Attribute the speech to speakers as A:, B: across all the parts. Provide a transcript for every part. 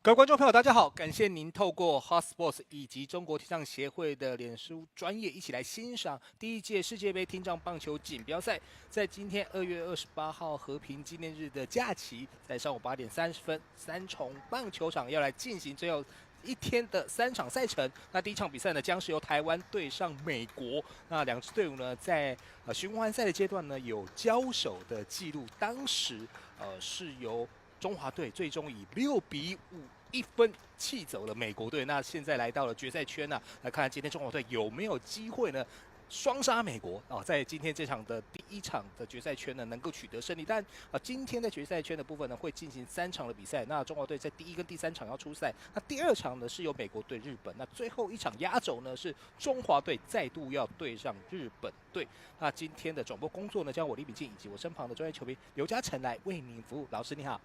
A: 各位观众朋友，大家好！感谢您透过 Hot Sports 以及中国听障协会的脸书专业一起来欣赏第一届世界杯听障棒球锦标赛。在今天2月28号和平纪念日的假期，在上午8点30分，三重棒球场要来进行最后一天的3场赛程。那第一场比赛呢，将是由台湾对上美国。那两支队伍呢，在循环赛的阶段呢，有交手的记录。当时是由中华队最终以6-5。1分气走了美国队，那现在来到了决赛圈呢，来看看今天中华队有没有机会呢？双杀美国啊，在今天这场的第一场的决赛圈呢，能够取得胜利。但今天在决赛圈的部分呢，会进行3场的比赛。那中华队在第1跟第3场要出赛，那第2场呢是由美国对日本，那最后一场压轴呢是中华队再度要对上日本队。那今天的转播工作呢，将我李秉敬以及我身旁的专业球评刘嘉诚来为您服务。老师你好。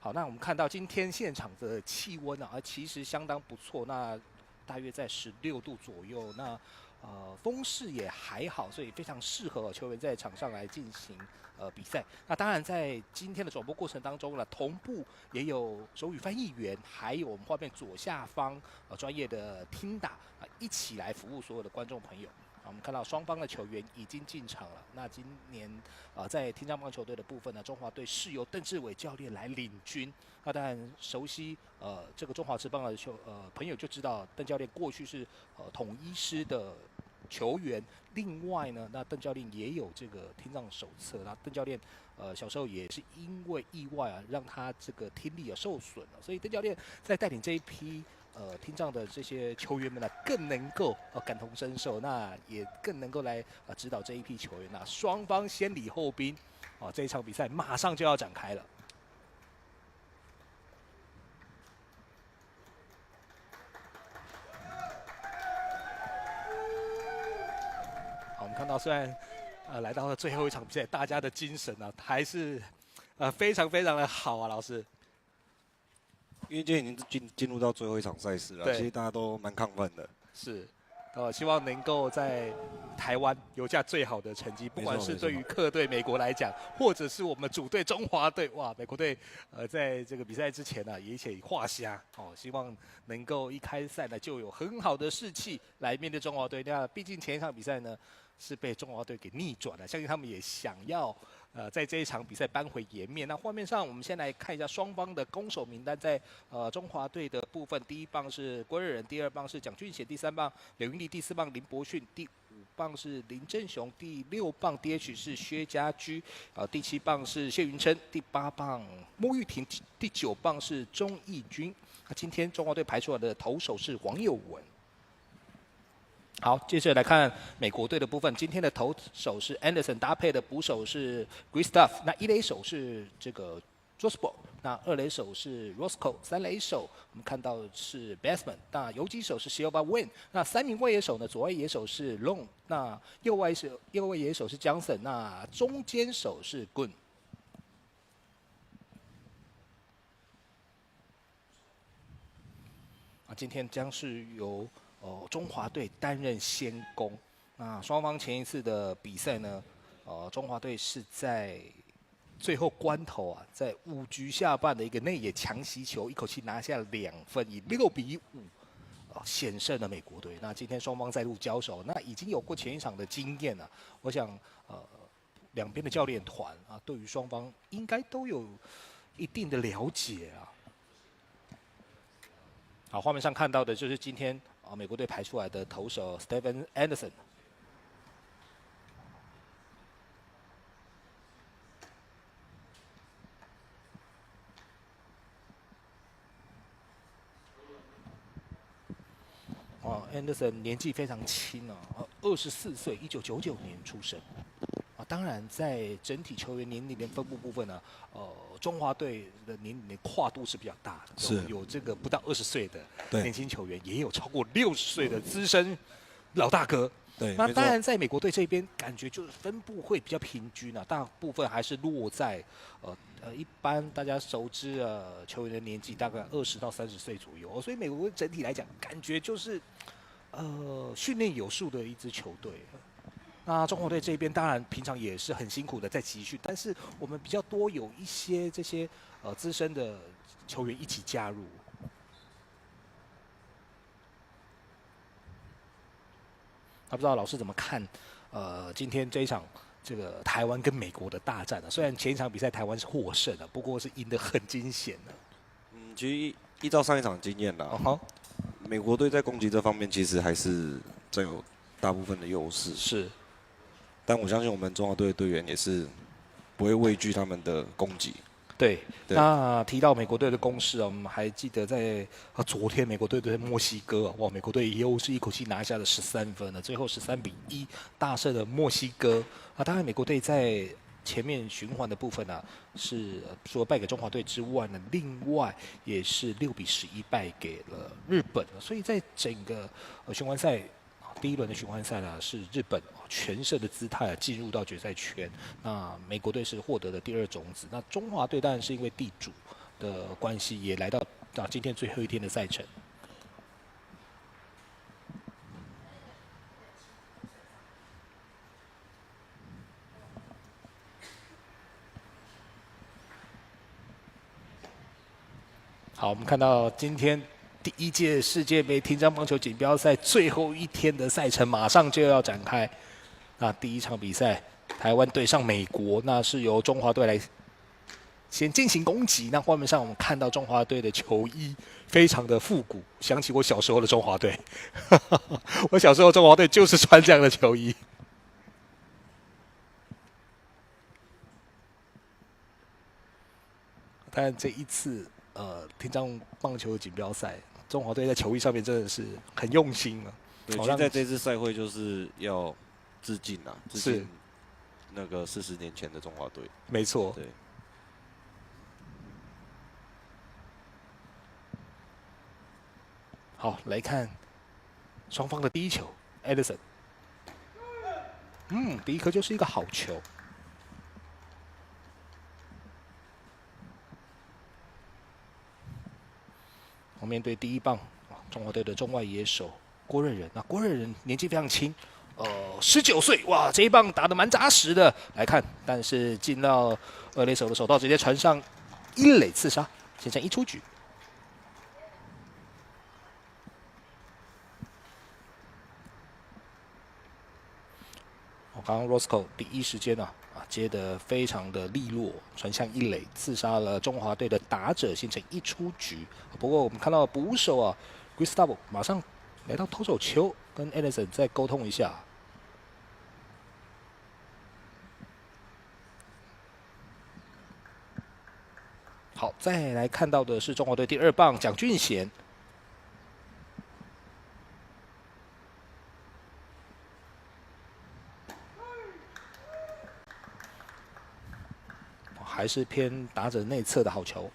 A: 好，那我们看到今天现场的气温啊，其实相当不错，那大约在16度左右。那风势也还好，所以非常适合球员在场上来进行比赛。那当然，在今天的转播过程当中呢，同步也有手语翻译员，还有我们画面左下方专业的听打一起来服务所有的观众朋友。我们看到双方的球员已经进场了。那今年在听障棒球队的部分呢，中华队是由邓志伟教练来领军。那当然熟悉这个中华职棒的朋友就知道，邓教练过去是统一师的球员。另外呢，那邓教练也有这个听障手册。那邓教练小时候也是因为意外啊，让他这个听力受损了，所以邓教练在带领这一批听障的这些球员们呢，更能够感同身受，那也更能够来指导这一批球员。那双方先礼后兵，这一场比赛马上就要展开了。好，我们看到虽然来到了最后一场比赛，大家的精神啊还是非常非常的好啊，老师。
B: 因为今天已经进入到最后一场赛事了，其实大家都蛮亢奋的。
A: 是，希望能够在台湾留下最好的成绩，不管是对于客队美国来讲，或者是我们主队中华队，哇，美国队在这个比赛之前呢，也且画虾希望能够一开赛呢就有很好的士气来面对中华队。那毕竟前一场比赛呢是被中华队给逆转了，相信他们也想要在这一场比赛扳回颜面。那画面上我们先来看一下双方的攻守名单。在中华队的部分，第1棒是郭瑞仁，第2棒是蒋俊贤，第3棒刘云丽，第4棒林伯训，第5棒是林正雄，第6棒 DH 是薛家驹，第7棒是谢云琛，第8棒莫玉婷，第9棒是钟义军。那今天中华队排出来的投手是黄佑文。好，接着来看美国队的部分。今天的投手是 Anderson， 搭配的捕手是 Gustav， 那1垒手是这个 Josbo， 那2垒手是 Roscoe， 3垒手我们看到是 Bassman， 那游击手是 Silva Win， 那3名外野手呢，左外野手是 Long， 那右外野手是 Johnson， 那中间手是 Gun。今天将是由中华队担任先攻。那双方前一次的比赛呢，中华队是在最后关头啊，在5局下半的一个内野强袭球，一口气拿下2分，以6-5险胜了美国队。那今天双方再度交手，那已经有过前一场的经验了。我想两边的教练团啊，对于双方应该都有一定的了解啊。好，画面上看到的就是今天美国队排出来的投手 Steven Anderson。Anderson 年纪非常轻24岁，1999年出生。当然，在整体球员年龄的分布部分呢，中华队的年龄跨度是比较大的，
B: 是
A: 有这个不到20岁的年轻球员，也有超过60岁的资深老大哥。
B: 对，
A: 那当然，在美国队这边，感觉就是分布会比较平均啊，大部分还是落在一般大家熟知球员的年纪大概20到30岁左右，所以美国队整体来讲，感觉就是训练有素的一支球队。那中华队这边当然平常也是很辛苦的在集训，但是我们比较多有一些这些资深的球员一起加入。不知道老师怎么看？今天这一场这个台湾跟美国的大战虽然前一场比赛台湾是获胜的，不过是赢得很惊险的。
B: 其实依照上一场经验啦，美国队在攻击这方面其实还是占有大部分的优势。
A: 是，
B: 但我相信我们中华队的队员也是不会畏惧他们的攻击。
A: 对，那提到美国队的攻势我们还记得在昨天美国队对墨西哥哇，美国队又是一口气拿下了13分了，最后13-1大胜了墨西哥当然美国队在前面循环的部分是除了败给中华队之外呢，另外也是6-11败给了日本，所以在整个循环赛第一轮的循环赛是日本全胜的姿态进入到决赛圈。那美国队是获得了第2种子。那中华队当然是因为地主的关系，也来到今天最后一天的赛程。好，我们看到今天第1届世界杯艇长棒球锦标赛最后一天的赛程马上就要展开。那第1场比赛，台湾对上美国，那是由中华队来先进行攻击。那画面上我们看到中华队的球衣非常的复古，想起我小时候的中华队。我小时候中华队就是穿这样的球衣。但这一次艇长棒球锦标赛，中华队在球衣上面真的是很用心了。
B: 对，现在这次赛会就是要致敬致敬那个40年前的中华队。
A: 没错。
B: 对。
A: 好，来看双方的第1球 ，Edison。第1颗就是一个好球。面对第1棒，中华队的中外野手郭瑞仁。那郭瑞仁年纪非常轻，19岁，哇，这一棒打得蛮扎实的。来看，但是进到2垒手的手套，直接传上1垒刺杀，形成1出局。刚刚 Roscoe 第1时间接得非常的利落，传向1垒，刺杀了中华队的打者，形成1出局。不过我们看到捕手Gustavo 马上来到投手丘，跟 Edison 再沟通一下。好，再来看到的是中华队第2棒蒋俊贤。还是偏打者内侧的好球。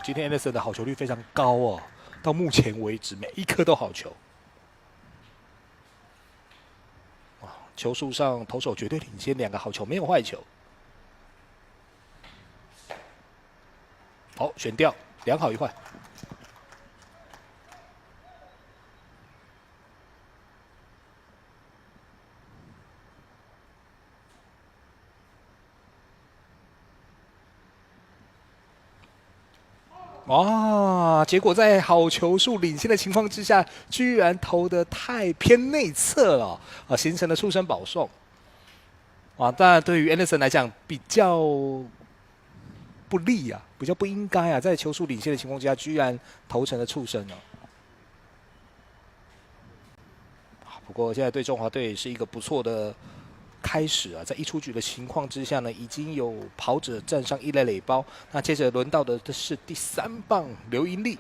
A: 今天 Anderson 的好球率非常高到目前为止每1颗都好球。球数上投手绝对领先，2个好球，没有坏球。好，选掉，2好1坏。结果在好球数领先的情况之下，居然投得太偏内侧了形成了触身保送。当然对于 Anderson 来讲比较不利比较不应该在球数领先的情况之下，居然投成了触身了。不过现在对中华队是一个不错的开始在1出局的情况之下呢，已经有跑者站上1垒垒包。那接着轮到的是第3棒刘盈利。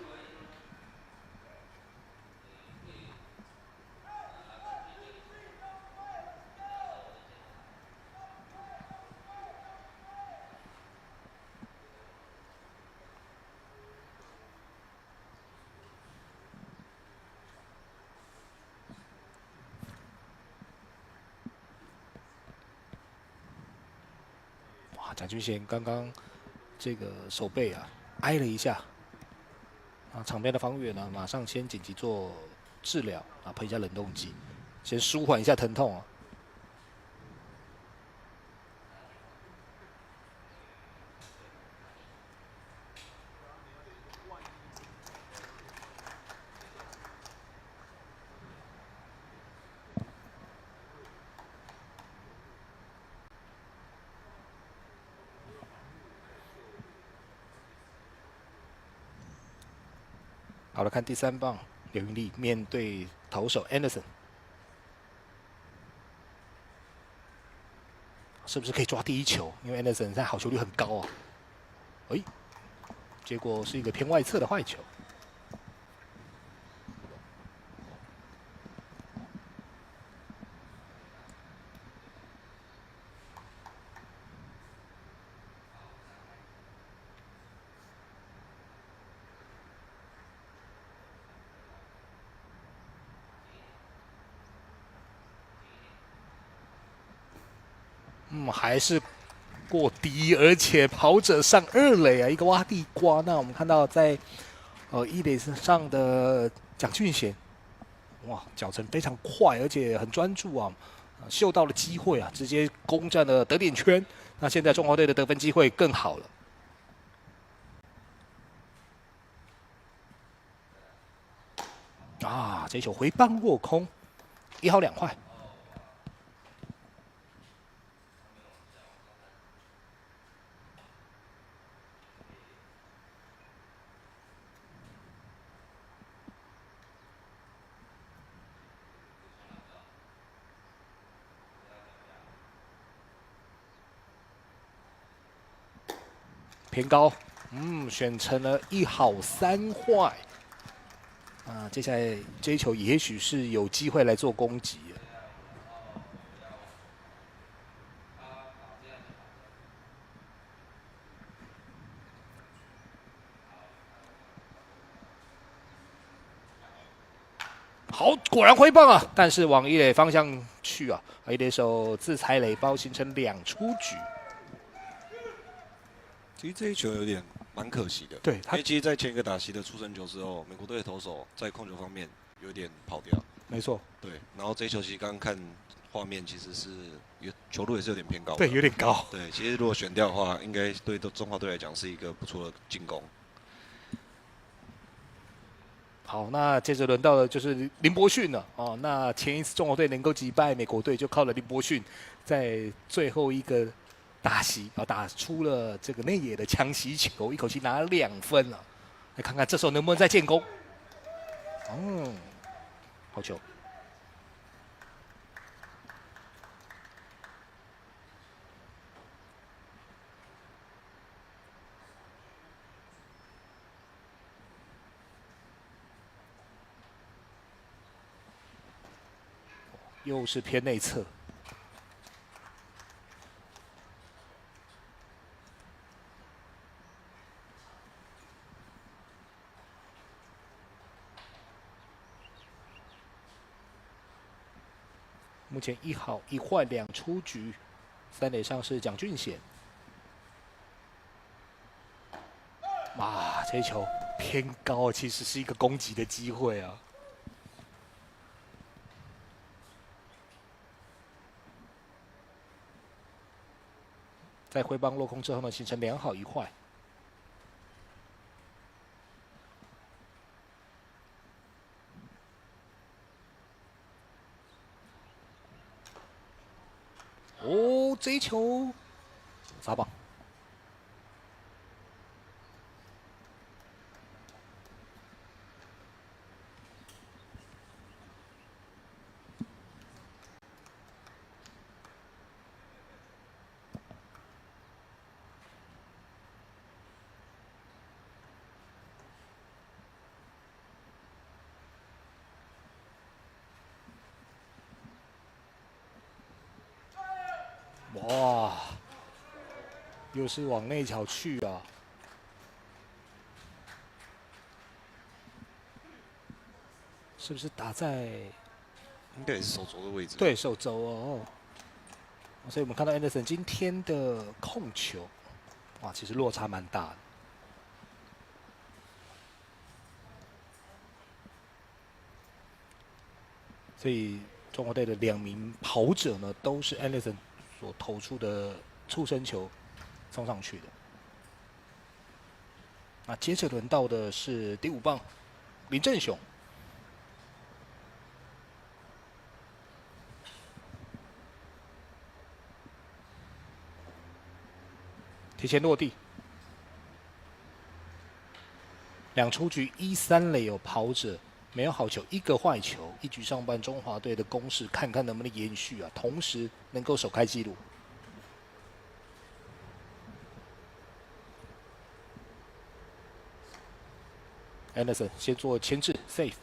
A: 蒋俊贤刚刚这个手背啊挨了一下，啊，场边的防御员呢马上先紧急做治疗啊，喷一下冷冻剂，先舒缓一下疼痛啊。好了，看第3棒，刘云丽面对投手 Anderson， 是不是可以抓第1球？因为 Anderson 现在好球率很高啊。哎，结果是一个偏外侧的坏球。还是过低，而且跑者上2垒啊，一个挖地瓜。那我们看到在1垒上的蒋俊贤，哇，脚程非常快，而且很专注啊，嗅到了机会啊，直接攻占了得点圈。那现在中华队的得分机会更好了。啊，这球回棒落空，1好2坏。偏高，选成了1好3坏。啊，接下来这一球也许是有机会来做攻击。好，果然挥棒啊！但是往1垒方向去啊，1垒手自踩垒包，形成2出局。
B: 其实这一球有点蛮可惜的，
A: 对，
B: 因为其实，在前一个打席的出生球之后，美国队的投手在控球方面有点跑掉。
A: 没错，
B: 对。然后这一球其实刚刚看画面，其实是球路也是有点偏高的。
A: 对，有点高。
B: 对，其实如果选掉的话，应该对中华队来讲是一个不错的进攻。
A: 好，那接着轮到的就是林伯逊了哦。那前一次中国队能够击败美国队，就靠了林伯逊在最后一个打席啊，打出了这个内野的强袭球，一口气拿了2分了。来看看这时候能不能再建功。好球。又是偏内侧，目前1好1坏2出局，3垒上是蒋俊贤。哇，这一球偏高，其实是一个攻击的机会啊。在挥棒落空之后呢，形成2好1坏。哦，这一球砸棒。哇，又是往内角去啊！是不是打在？
B: 应该也是手肘的位置。
A: 对手肘哦。所以我们看到 Anderson 今天的控球哇，其实落差蛮大的。所以中国队的2名跑者呢，都是 Anderson 所投出的触身球送上去的。那接着轮到的是第5棒林正雄。提前落地，2出局1、3垒有跑者，没有好球，1个坏球。1局上半中华队的攻势，看看能不能延续啊，同时能够首开纪录。Anderson 先做牵制 ，safe。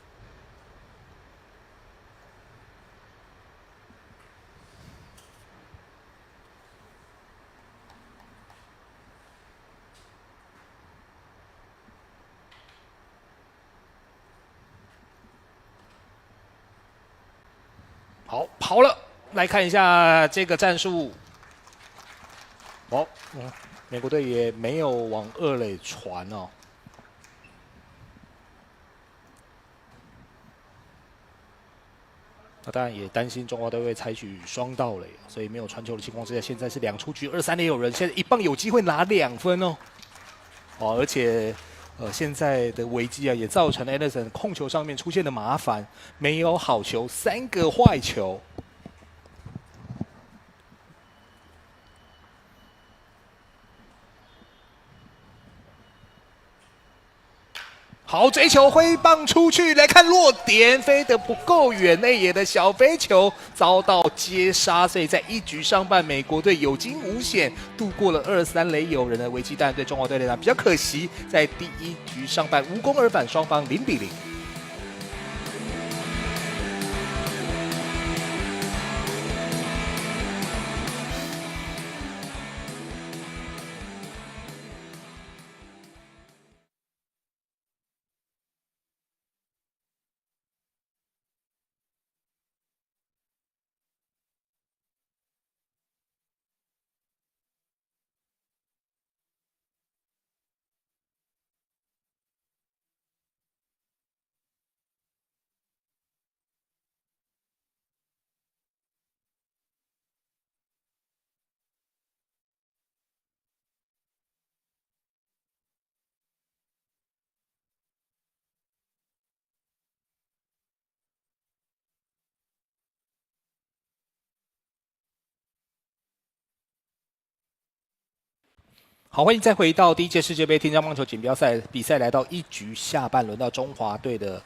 A: 好，跑了，来看一下这个战术。美国队也没有往2垒传哦。那当然也担心中华队会采取双盗垒，所以没有传球的情况之下，现在是2出局2、3垒有人，现在1棒有机会拿2分哦。而且现在的危机啊，也造成 Anderson 控球上面出现的麻烦，没有好球，3个坏球。好，这一球挥棒出去，来看落点，飞得不够远，内野的小飞球遭到接杀，所以在1局上半，美国队有惊无险，度过了2、3垒有人的危机，但对中华队来讲比较可惜，在第1局上半无功而返，双方0比0。好，欢迎再回到第1届世界杯听障棒球锦标赛比赛，来到1局下半，轮到中华队的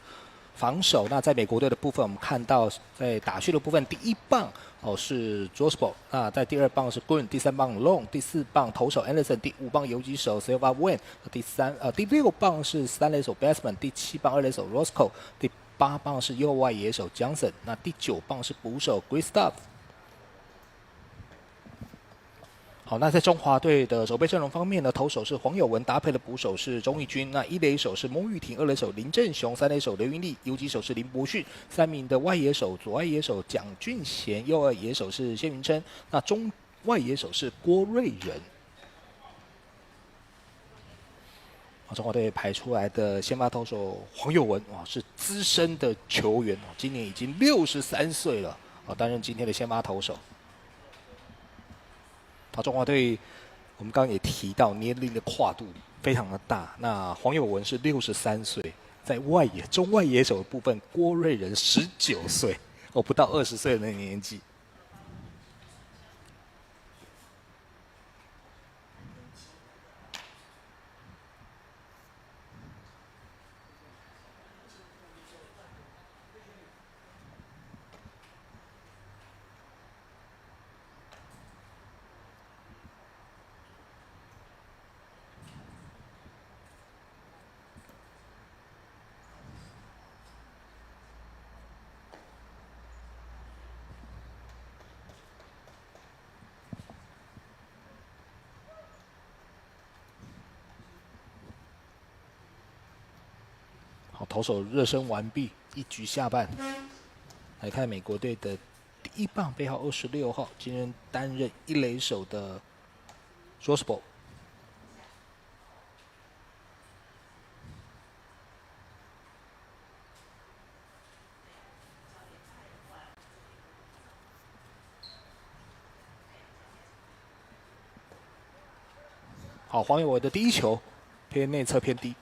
A: 防守。那在美国队的部分，我们看到在打序的部分，第1棒是 Josbo， 那在第2棒是 Green， 第3棒 Long， 第4棒投手 Anderson， 第5棒游击手 Silva Win， 第6棒是3垒手 Bassman， 第7棒2垒手 Roscoe， 第8棒是右外野手 Johnson， 那第9棒是捕手 Gustav。好，那在中华队的守备阵容方面呢，投手是黄友文，搭配的捕手是钟义军，那1垒手是蒙玉婷，2垒手林正雄，3垒手刘云丽，游击手是林伯旭，3名的外野手，左外野手蒋俊贤，右外野手是谢云琛，那中外野手是郭瑞仁。中华队排出来的先发投手黄友文是资深的球员，今年已经63岁了，担任今天的先发投手。中华队，我们刚刚也提到年龄的跨度非常的大。那黄友文是63岁，在中外野手的部分，郭瑞仁19岁，不到20岁的年纪。投手热身完毕，1局下半，来看美国队的第1棒背号26号，今天担任1垒手的 Josbo。好，黄友文的第一球偏内侧偏低。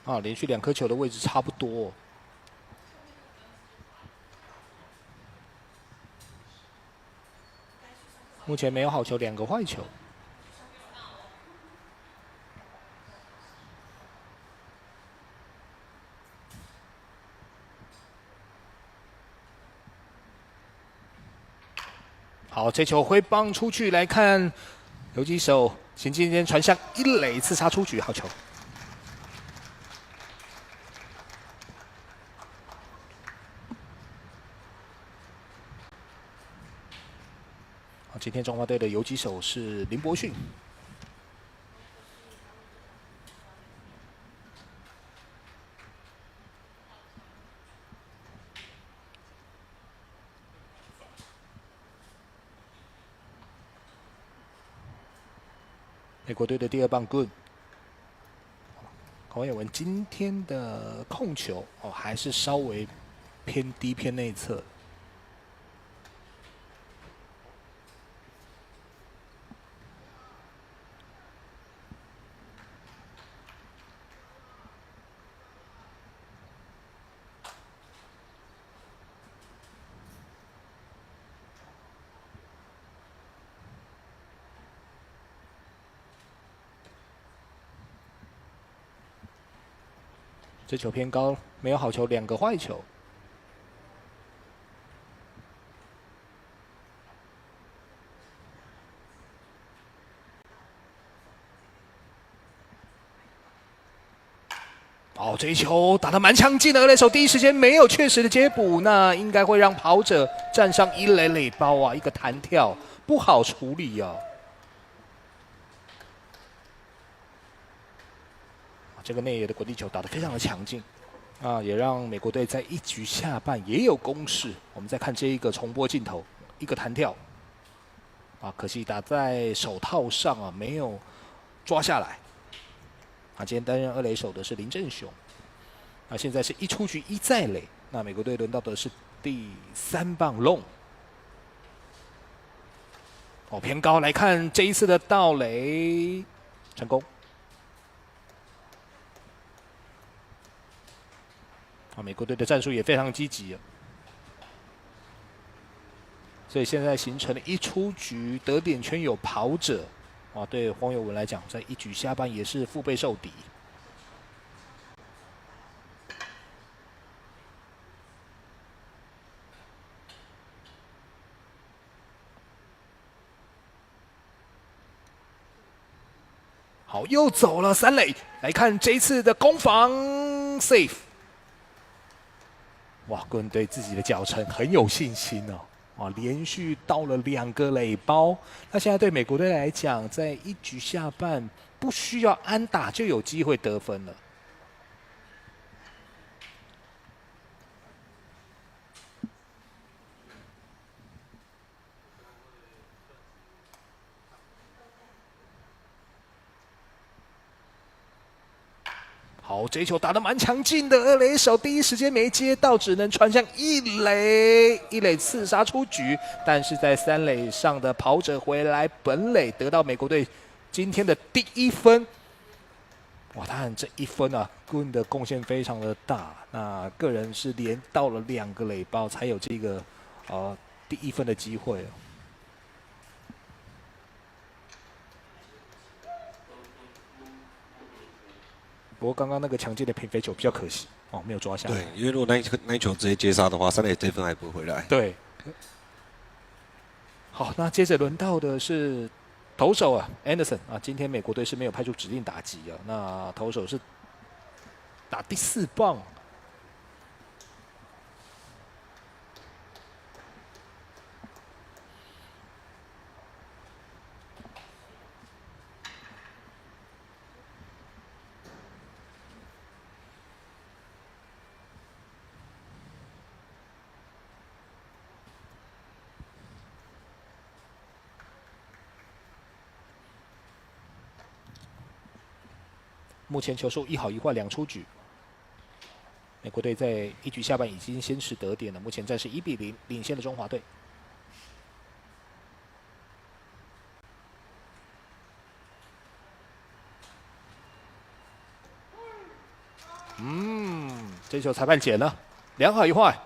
A: 啊，连续2颗球的位置差不多。目前没有好球，2个坏球。好，这球挥棒出去，来看游击手邢金坚传向一垒，刺杀出局，好球。好，今天中华队的游击手是林伯逊。美国队的第2棒 Good。黄友文今天的控球还是稍微偏低偏内侧。这球偏高，没有好球，2个坏球。哦，这一球打得蛮强劲的，二垒手第一时间没有确实的接捕，那应该会让跑者站上一垒垒包啊，一个弹跳不好处理啊。这个内野的滚地球打得非常的强劲。啊，也让美国队在1局下半也有攻势。我们再看这一个重播镜头，一个弹跳，啊，可惜打在手套上啊，没有抓下来。啊，今天担任二垒手的是林正雄。啊，现在是1出局1在垒。那美国队轮到的是第3棒龙。哦，偏高，来看这一次的盗垒成功。啊，美国队的战术也非常积极，所以现在形成了1出局得点圈有跑者，啊，对黄友文来讲，在1局下半也是腹背受敌。好，又走了3垒，来看这一次的攻防 ，safe。哇，个人对自己的脚程很有信心哦。啊，连续到了2个垒包。那现在对美国队来讲，在1局下半不需要安打就有机会得分了。好，这一球打得蛮强劲的，二垒手第一时间没接到，只能传向一垒刺杀出局。但是在3垒上的跑者回来本垒，得到美国队今天的第1分。哇，当然这1分啊 ，Gun 的贡献非常的大。那个人是连到了2个垒包，才有这个第1分的机会哦。不过刚刚那个强劲的平飞球比较可惜哦，没有抓下来。
B: 对，因为如果那一球直接接杀的话，3垒这分还不会回来。
A: 对。好，那接着轮到的是投手啊 ，Anderson 啊，今天美国队是没有派出指定打击啊，那投手是打第4棒。目前球数1好1坏2出局。美国队在1局下半已经先是得点了，目前暂时1比0领先了中华队。这球裁判捡了，2好1坏。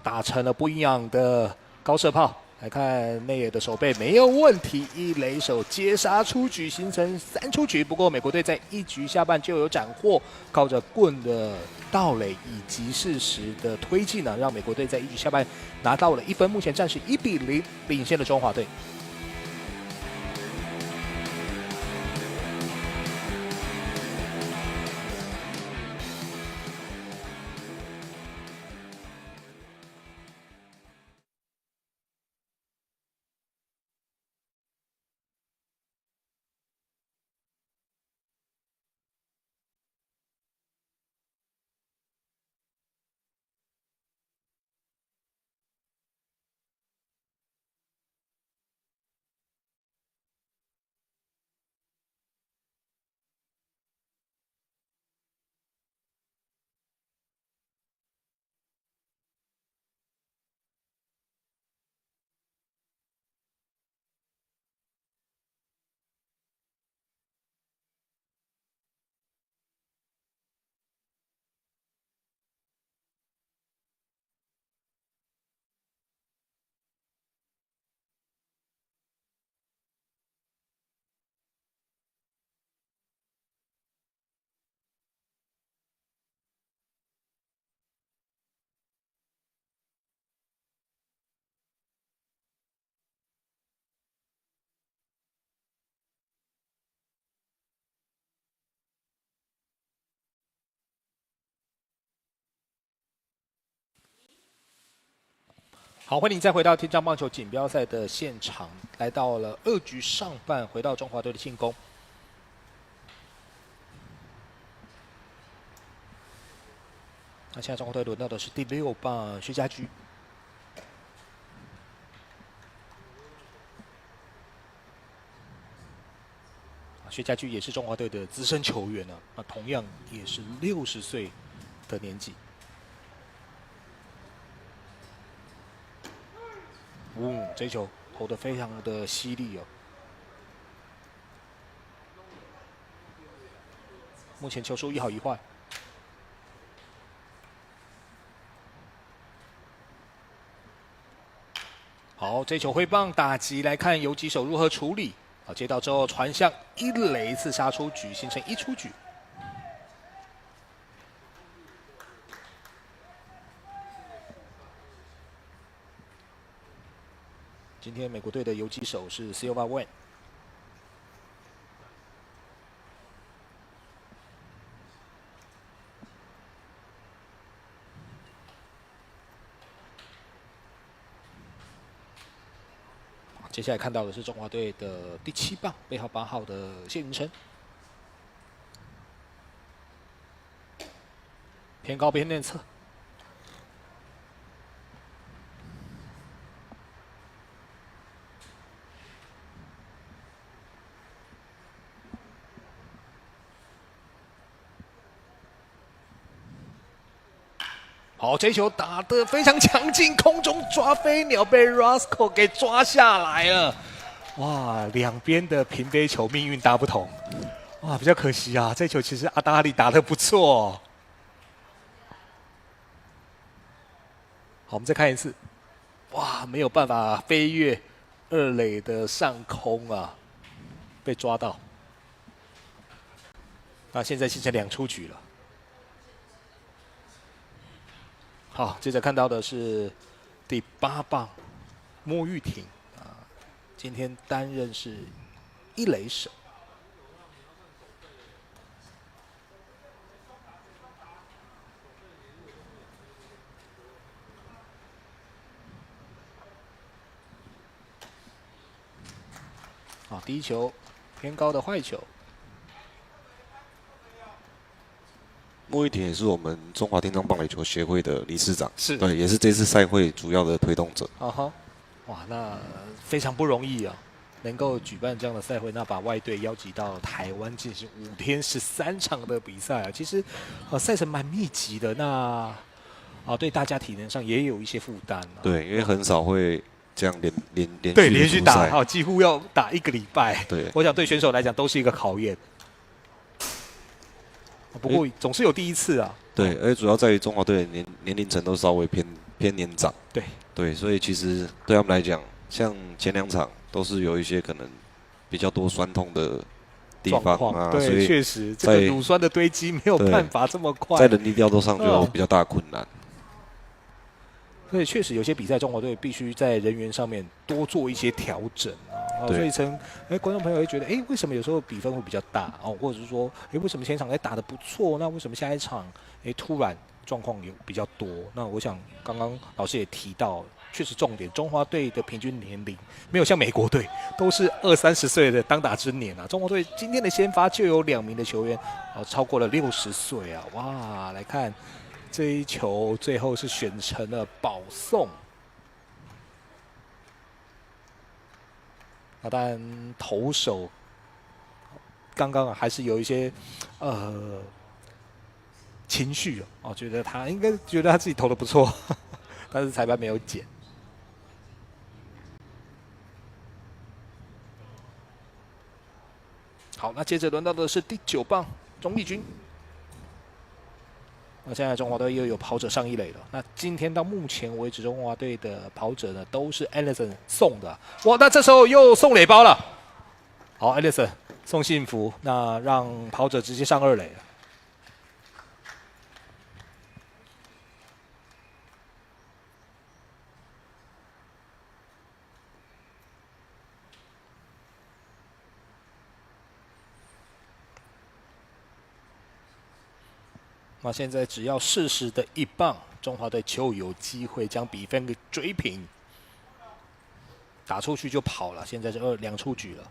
A: 打成了不一样的高射炮。来看内野的守备没有问题，一垒手接杀出局，形成3出局。不过美国队在1局下半就有斩获，靠着棍的盗垒以及适时的推进呢，让美国队在1局下半拿到了1分，目前暂时1比0领先了中华队。好，欢迎再回到天章棒球锦标赛的现场，来到了2局上半，回到中华队的进攻。那现在中华队轮到的是第6棒薛家驹。薛家驹也是中华队的资深球员啊，那同样也是60岁的年纪。这一球投得非常的犀利哦。目前球数1好1坏。好，这球挥棒打击，来看游击手如何处理。好，接到之后传向1垒刺杀出局，形成1出局。今天美国队的游击手是 Silva Wen。接下来看到的是中华队的第7棒，背号8号的谢云成，偏高边内侧。好，这球打得非常强劲，空中抓飞鸟被 Roscoe 给抓下来了。哇，两边的平飞球命运大不同。哇，比较可惜啊，这球其实阿达里打得不错。好，我们再看一次。哇，没有办法飞越2垒的上空啊，被抓到。那现在形成2出局了。好，接着看到的是第8棒莫玉婷啊，今天担任是1垒手。好，第1球偏高的坏球。
B: 莫一婷也是我们中华电商棒垒球协会的理事长，
A: 是
B: 对，也是这次赛会主要的推动者。
A: 啊哈，哇，那非常不容易啊，能够举办这样的赛会，那把外队邀集到台湾进行5天13场的比赛啊，其实赛程蛮密集的，那对大家体能上也有一些负担啊。
B: 对，因为很少会这样
A: 连续打，几乎要打1个礼拜。
B: 对，
A: 我想对选手来讲都是一个考验。不过总是有第一次啊。
B: 对，而且主要在于中华队的年龄层都稍微偏年长。
A: 对，
B: 所以其实对他们来讲，像前2场都是有一些可能比较多酸痛的地方啊，
A: 对，
B: 所以
A: 确实这个乳酸的堆积没有办法这么快，
B: 在人力调度上就有比较大的困难。
A: 所以确实有些比赛，中华队必须在人员上面多做一些调整啊。所以观众朋友会觉得，为什么有时候比分会比较大哦？或者是说，为什么前场打得不错，那为什么下一场突然状况有比较多？那我想刚刚老师也提到，确实重点，中华队的平均年龄没有像美国队都是20-30岁的当打之年啊。中华队今天的先发就有2名的球员超过了60岁啊！哇，来看。这一球最后是选成了保送，但投手刚刚还是有一些情绪觉得他应该觉得他自己投的不错，但是裁判没有捡。好，那接着轮到的是第9棒钟丽君。那现在中华队又有跑者上1垒了。那今天到目前为止，中华队的跑者呢都是 Anderson 送的。哇，那这时候又送垒包了。好 ，Anderson 送幸福，那让跑者直接上2垒了。那现在只要适时的1棒，中华队就有机会将比分给追平。打出去就跑了，现在是2出局了。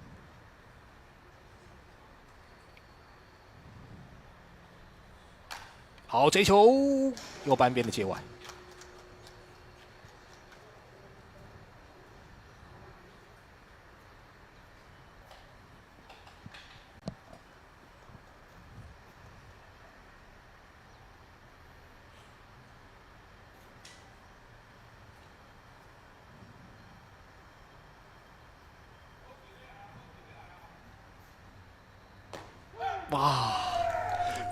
A: 好，这一球右半边的界外。哇，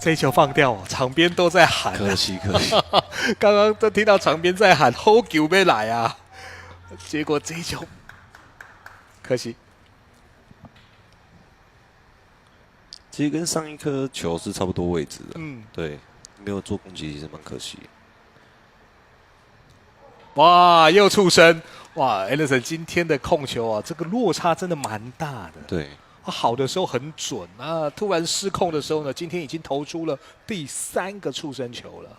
A: 这一球放掉，场边都在喊，
B: 可惜。
A: 刚刚都听到场边在喊好球要来啊，结果这一球可惜。
B: 其实跟上一颗球是差不多位置的，
A: 嗯，
B: 对，没有做攻击，其实蛮可惜。
A: 哇，又触身，哇 ，Anderson 今天的控球啊，这个落差真的蛮大的。
B: 对。
A: 好的时候很准啊，突然失控的时候呢，今天已经投出了第3个触身球了。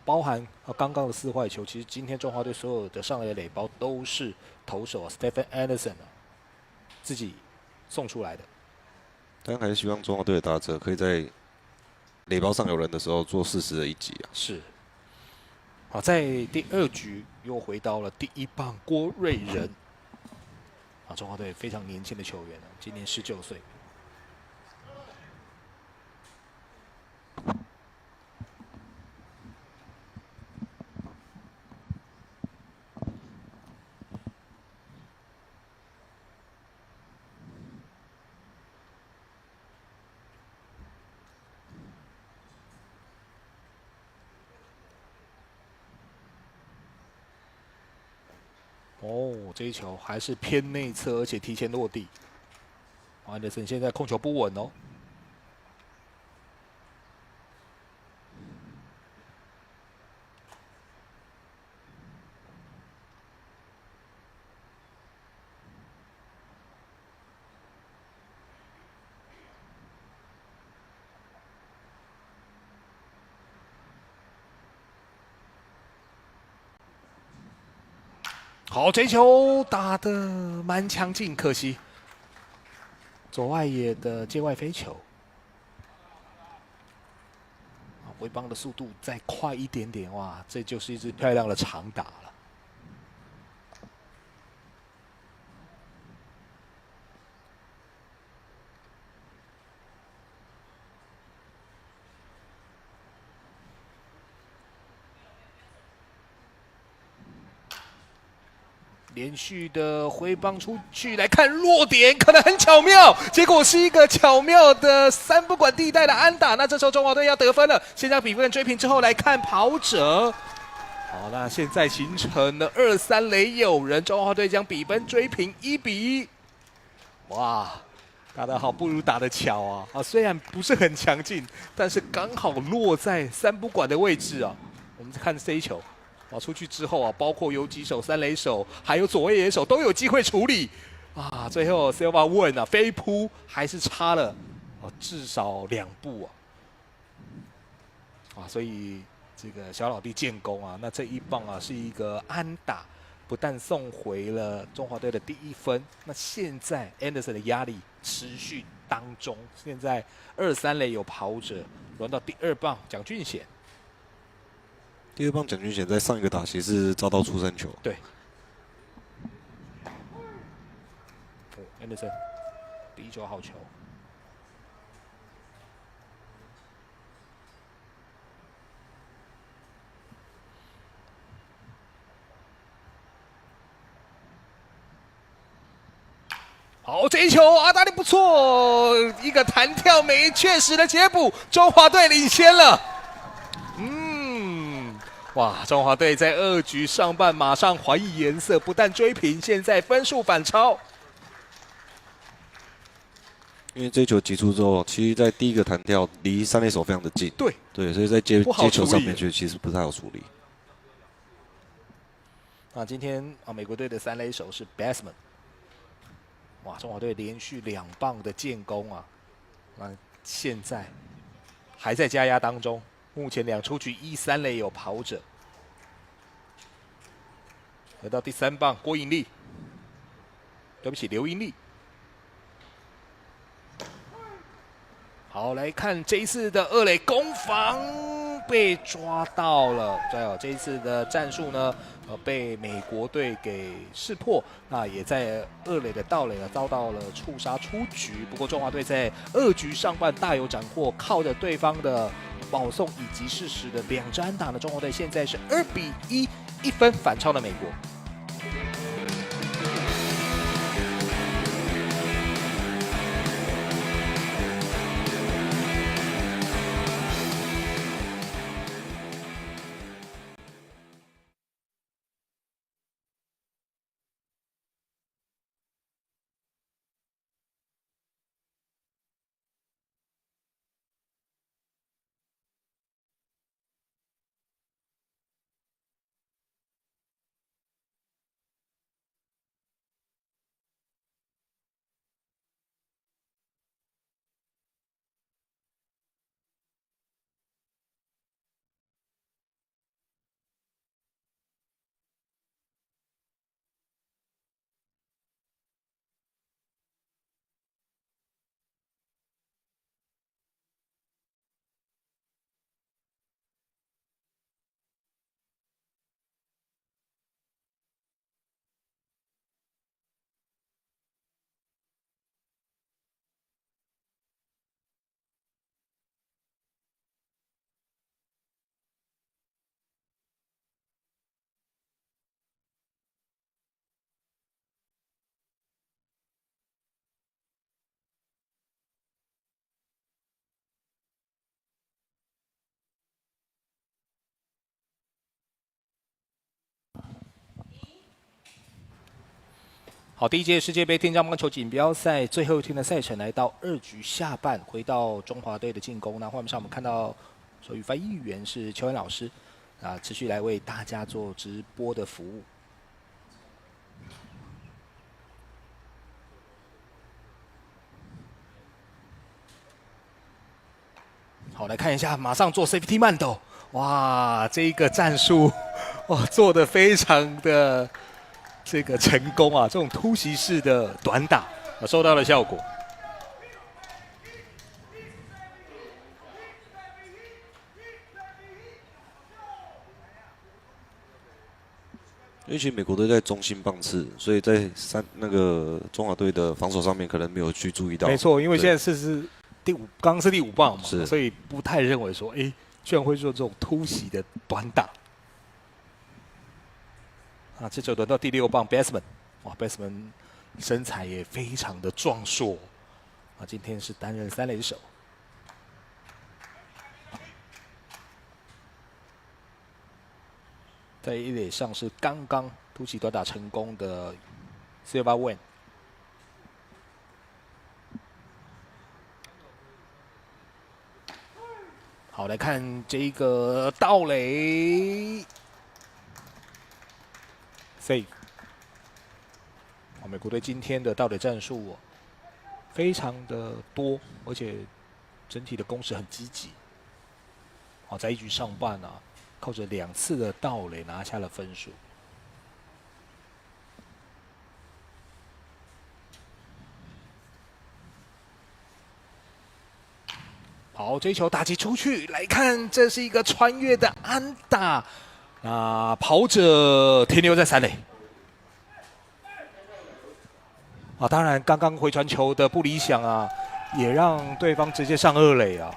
A: 包含刚刚的4坏球，其实今天中华队所有的上垒垒包都是投手Stephen Anderson 自己送出来的。
B: 当然还是希望中华队的打者可以在垒包上有人的时候做适时的一击啊。
A: 是。好，在第2局又回到了第1棒郭瑞仁。中华队非常年轻的球员今年19岁。这一球还是偏内侧，而且提前落地。安德森现在控球不稳哦。好，这球打得蛮强劲，可惜左外野的界外飞球。挥棒的速度再快一点点，哇，这就是一支漂亮的长打了。连续的挥棒出去，来看落点，可能很巧妙，结果是一个巧妙的三不管地带的安打。那这时候中华队要得分了，先将比分追平之后，来看跑者。好，那现在形成了2-3垒有人，中华队将比分追平1-1。哇，打得好不如打得巧啊！虽然不是很强劲，但是刚好落在三不管的位置啊。我们看这一球。出去之后啊，包括游击手、三垒手，还有左外野手都有机会处理啊。最后 Silva 问啊，飞扑还是差了至少2步啊。所以这个小老弟建功啊，那这一棒啊是一个安打，不但送回了中华队的第1分，那现在 Anderson 的压力持续当中。现在2-3垒有跑者，轮到第2棒蒋俊贤。
B: 第2棒蒋俊贤在上一个打席是遭到出生球。
A: 对。Anderson 第1球好球。好，这一球阿达利不错，一个弹跳没确实的接捕，中华队领先了。哇！中华队在2局上半马上还以颜色，不但追平，现在分数反超。
B: 因为这一球击出之后，其实在第1个弹跳离3垒手非常的近。
A: 对，
B: 所以在接球上面其实不太好处理。
A: 那今天美国队的3垒手是 Bassman。哇！中华队连续2棒的建功啊！那现在还在加压当中。目前2出局1-3垒有跑者，来到第3棒郭盈利，对不起刘英利。好，来看这一次的2垒攻防被抓到了，这一次的战术呢，被美国队给识破，那也在2垒的盗垒呢遭到了触杀出局。不过中华队在2局上半大有斩获，靠着对方的保送以及适时的2支安打呢，中国队现在是2-1，1分反超了美国。好，第1届世界杯天降棒球锦标赛最后一天的赛程来到2局下半，回到中华队的进攻。那画面上我们看到手语翻译员是邱恩老师，持续来为大家做直播的服务。好，来看一下，马上做 safety 慢斗，哇，这个战术，哇，做得非常的。这个成功啊，这种突袭式的短打收到了效果。
B: 因为其实美国队在中心棒次，所以在那个中华队的防守上面可能没有去注意到。
A: 没错，因为现在是刚刚是第5棒嘛，
B: 是，
A: 所以不太认为说，居然会做这种突袭的短打。啊，接着轮到第6棒 Bassman， 哇 ，Bassman 身材也非常的壮硕，啊，今天是担任3垒手。在1垒上是刚刚突袭短打成功的 Silva Wen。好，来看这个盗垒 ，save。美国队今天的盗垒战术非常的多，而且整体的攻势很积极。好，在1局上半啊，靠着2次的盗垒拿下了分数。好，这一球打击出去，来看，这是一个穿越的安打，跑者停留在3垒。啊，当然，刚刚回传球的不理想啊，也让对方直接上2垒啊，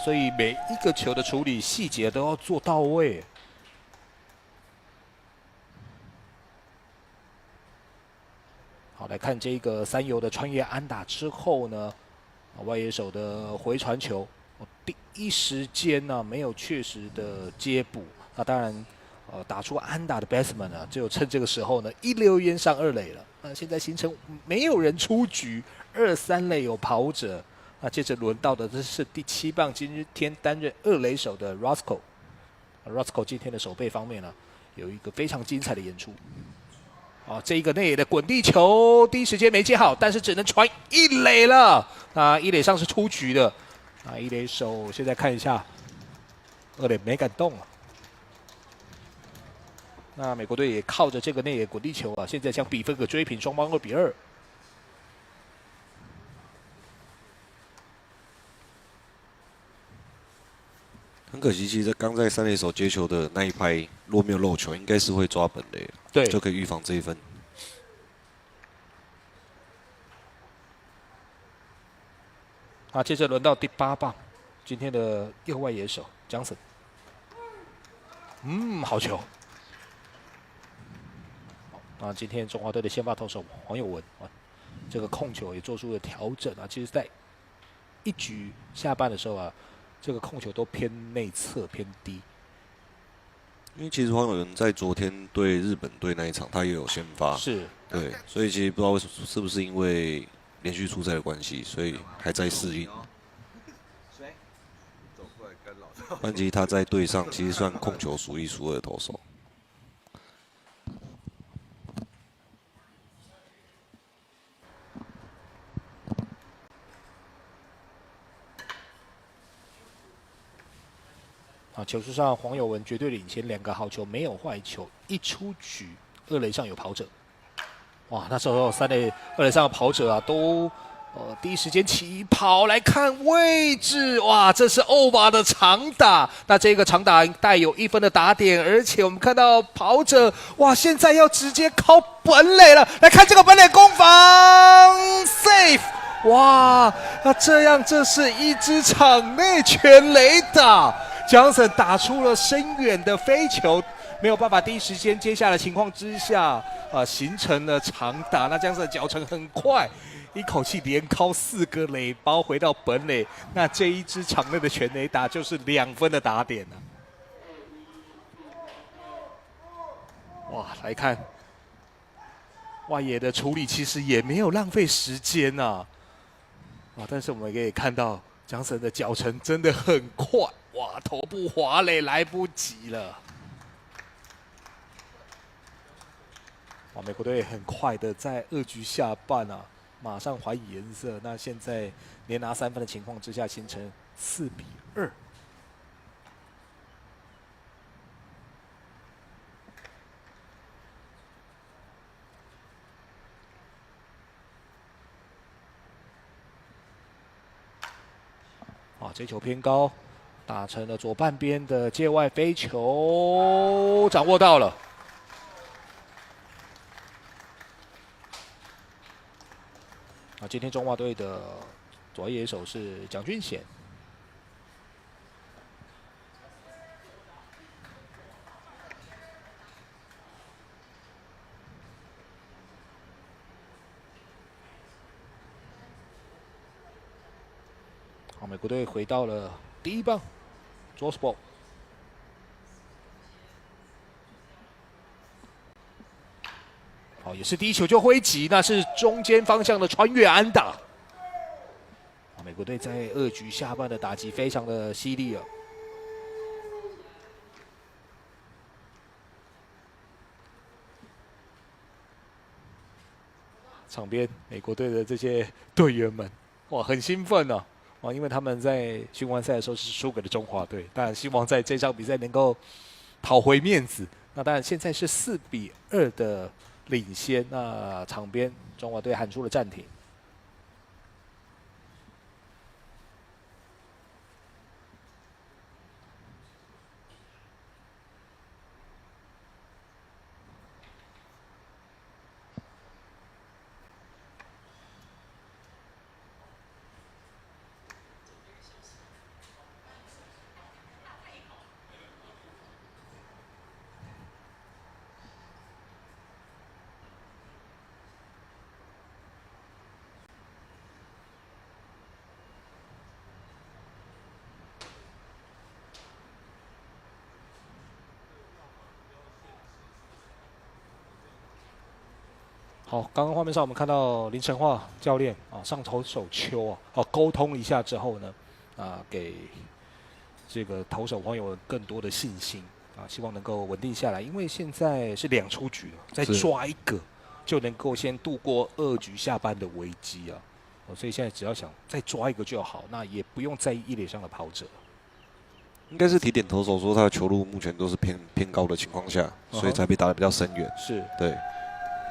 A: 所以每一个球的处理细节都要做到位。好，来看这个3游的穿越安打之后呢？外野手的回传球，第一时间呢没有确实的接捕。那当然，打出安打的 Bassman 呢，只有趁这个时候呢一溜烟上2垒了。那现在形成没有人出局，2、3垒有跑者。那接着轮到的这是第7棒，今天担任2垒手的 Roscoe。Roscoe 今天的守备方面呢，有一个非常精彩的演出。这一个内野的滚地球，第一时间没接好，但是只能传1垒了。那1垒上是出局的。1垒手现在看一下，2垒没敢动啊。那美国队也靠着这个内野滚地球啊，现在将比分给追平，双方2比2。
B: 很可惜，其实刚在3垒手接球的那一拍，若没有漏球，应该是会抓本垒，
A: 对，
B: 就可以预防这一分。
A: 接着轮到第8棒，今天的右外野手 Johnson。好球。今天中华队的先发投手黄友文这个控球也做出了调整啊。其实，在1局下半的时候啊，这个控球都偏内侧偏低。
B: 因为其实黄友文在昨天对日本队那一场，他也有先发，
A: 是，
B: 对，所以其实不知道为什么是不是因为连续出赛的关系，所以还在适应。班吉他在队上其实算控球数1数2的投手。
A: 球数上黄友文绝对领先，2个好球没有坏球，一出局2垒上有跑者。哇，那时候2垒上的跑者啊，都第一时间起跑来看位置。哇，这是欧巴的长打，那这个长打带有1分的打点，而且我们看到跑者哇，现在要直接靠本垒了。来看这个本垒攻防 ，safe。哇，那这是一支场内全垒打。Johnson 打出了深远的飞球，没有办法第一时间接下的情况之下，形成了长打。那Johnson脚程很快，一口气连敲4个垒包回到本垒。那这一支场内的全垒打就是2分的打点了。哇，来看外野的处理，其实也没有浪费时间呐。但是我们可以看到Johnson的脚程真的很快。哇，头部滑垒来不及了。美国队很快的在2局下半啊，马上还以颜色。那现在连拿3分的情况之下，形成4比2。这球偏高，打成了左半边的界外飞球，掌握到了。啊，今天中华队的左野手是蒋俊贤。好，美国队回到了第一棒 ，draw ball。好，也是第一球就挥击，那是中间方向的穿越安打。美国队在2局下半的打击非常的犀利了。场边美国队的这些队员们，哇，很兴奋啊！哇，因为他们在循环赛的时候是输给了中华队，当然希望在这场比赛能够讨回面子。那当然现在是4-2的领先，那场边中华队喊出了暂停。好，刚刚画面上我们看到林承化教练啊上投手丘啊，沟通一下之后呢，给这个投手朋友更多的信心啊，希望能够稳定下来，因为现在是2出局了，再抓一个就能够先度过2局下半的危机啊，所以现在只要想再抓一个就好，那也不用在意一垒上的跑者。
B: 应该是提点投手说他的球路目前都是偏高的情况下，所以才被打得比较深远。
A: 是，
B: 对。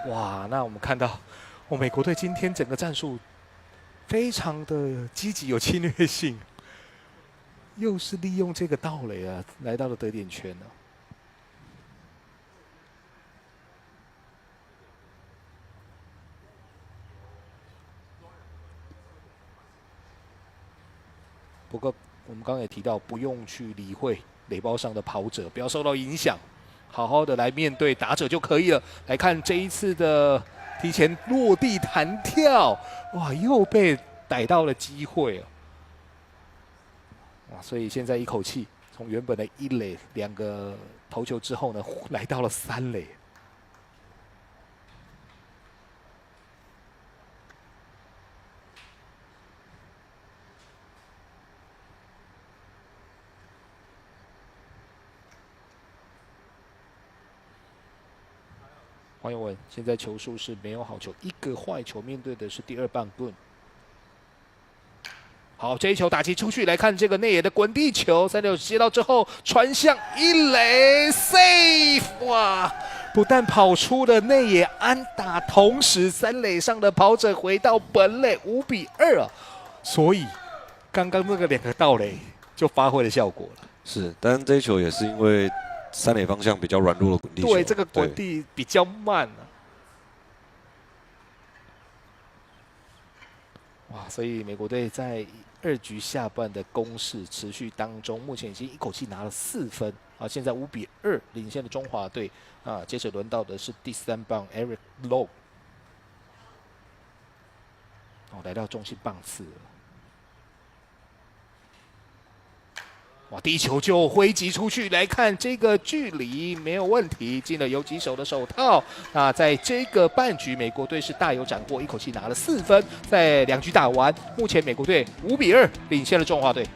A: 哇，那我们看到，美国队今天整个战术非常的积极，有侵略性，又是利用这个盗垒啊，来到了得点圈呢。不过我们刚刚也提到，不用去理会垒包上的跑者，不要受到影响，好好的来面对打者就可以了。来看这一次的提前落地弹跳，哇，又被逮到了机会啊！哇，所以现在一口气从原本的1垒2个投球之后呢，来到了3垒。黄永文现在球数是没有好球，1个坏球，面对的是第2棒棍。好，这一球打击出去，来看这个内野的滚地球，3垒接到之后传向1垒 ，safe！ 哇，不但跑出了内野安打，同时3垒上的跑者回到本垒，5-2啊！所以刚刚那个2个盗垒就发挥了效果了。
B: 是，但是这一球也是因为3垒方向比较软弱的滚地球，
A: 对，这个滚地比较慢啊。哇，所以美国队在2局下半的攻势持续当中，目前已经一口气拿了4分啊！现在5-2领先的中华队啊，接着轮到的是第3棒 Eric Low， 来到中心棒次了。哇，第一球就挥击出去，来看这个距离没有问题，进了游击手的手套。那在这个半局，美国队是大有斩获，一口气拿了4分。在2局打完，目前美国队5-2领先了中华队。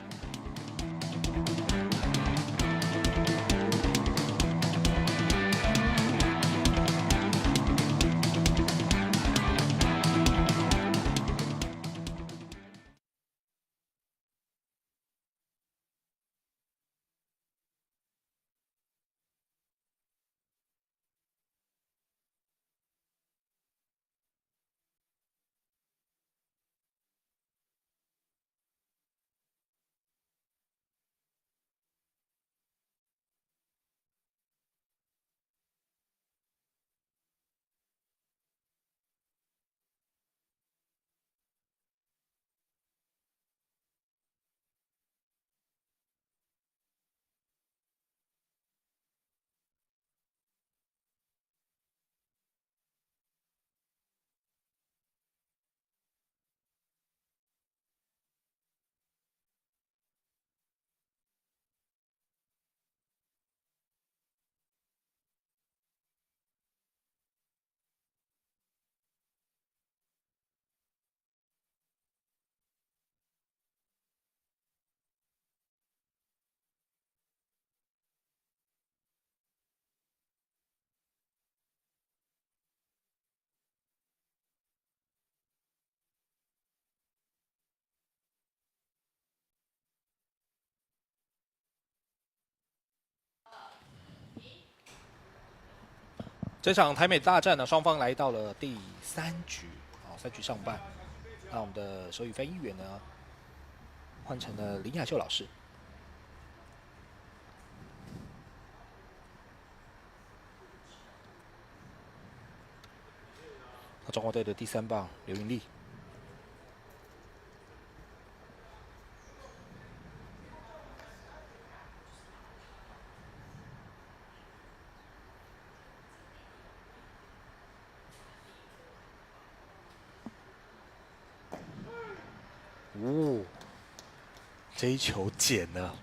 A: 这场台美大战呢，双方来到了第3局，3局上半。那我们的手语翻译员呢，换成了林雅秀老师。中国队的第3棒刘云丽。哦，这一球捡了。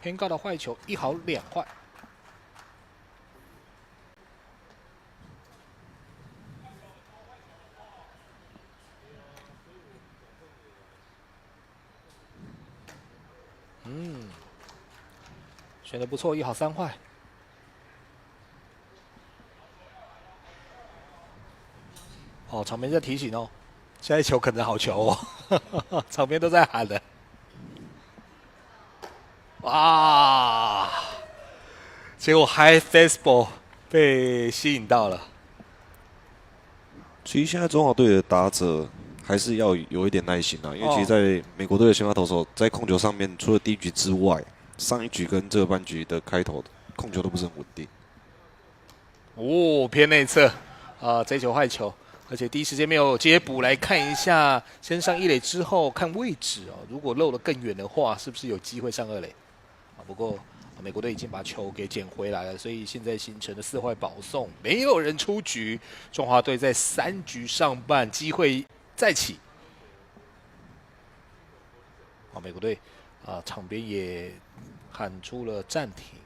A: 偏高的坏球，1好2坏。选的不错，1好3坏。哦，场边在提醒哦，下一球可能好球哦，场边都在喊了。哇！结果 high fastball 被吸引到了。
B: 其实现在中华队的打者还是要有一点耐心啊，因为其实在美国队的先发投手在控球上面，除了第1局之外，上一局跟这个半局的开头控球都不是很稳定。
A: 哦，偏内侧，这一球坏球，而且第一时间没有接捕，来看一下，先上1垒之后看位置哦，如果漏得更远的话，是不是有机会上2垒？不过美国队已经把球给捡回来了，所以现在形成了4坏保送，没有人出局。中华队在3局上半机会再起。美国队场边也喊出了暂停。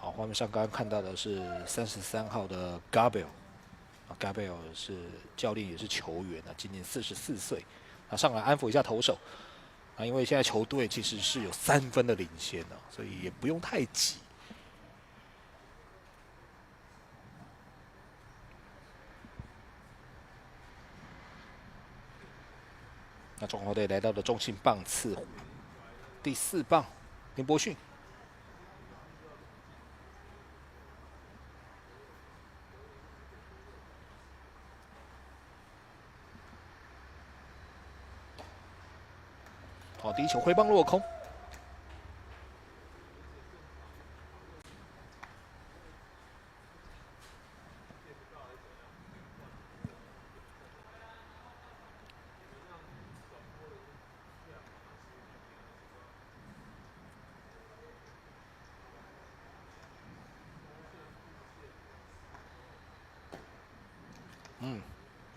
A: 好，画面上刚刚看到的是33号的 Gabriel。Gabriel 是教练也是球员今年44岁，上来安抚一下投手。因为现在球队其实是有3分的领先所以也不用太急。那中华队来到了中信棒次第4棒林伯逊。第一球挥棒落空。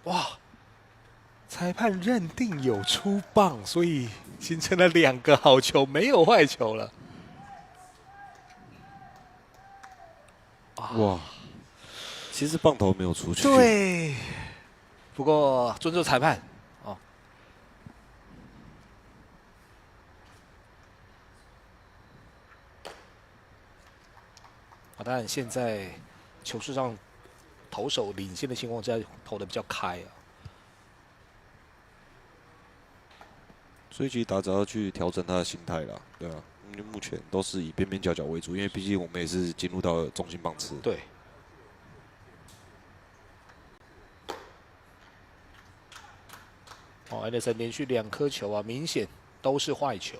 A: 哇！裁判认定有出棒，所以形成了2个好球，没有坏球了。
B: 哇！其实棒头没有出去。
A: 对，不过尊重裁判哦。当然现在球市上投手领先的情况下，投的比较开
B: 所以其实打者要去调整他的心态啦，对啊，因为目前都是以边边角角为主，因为毕竟我们也是进入到了中心棒次。
A: 对。艾德森连续2颗球明显都是坏球。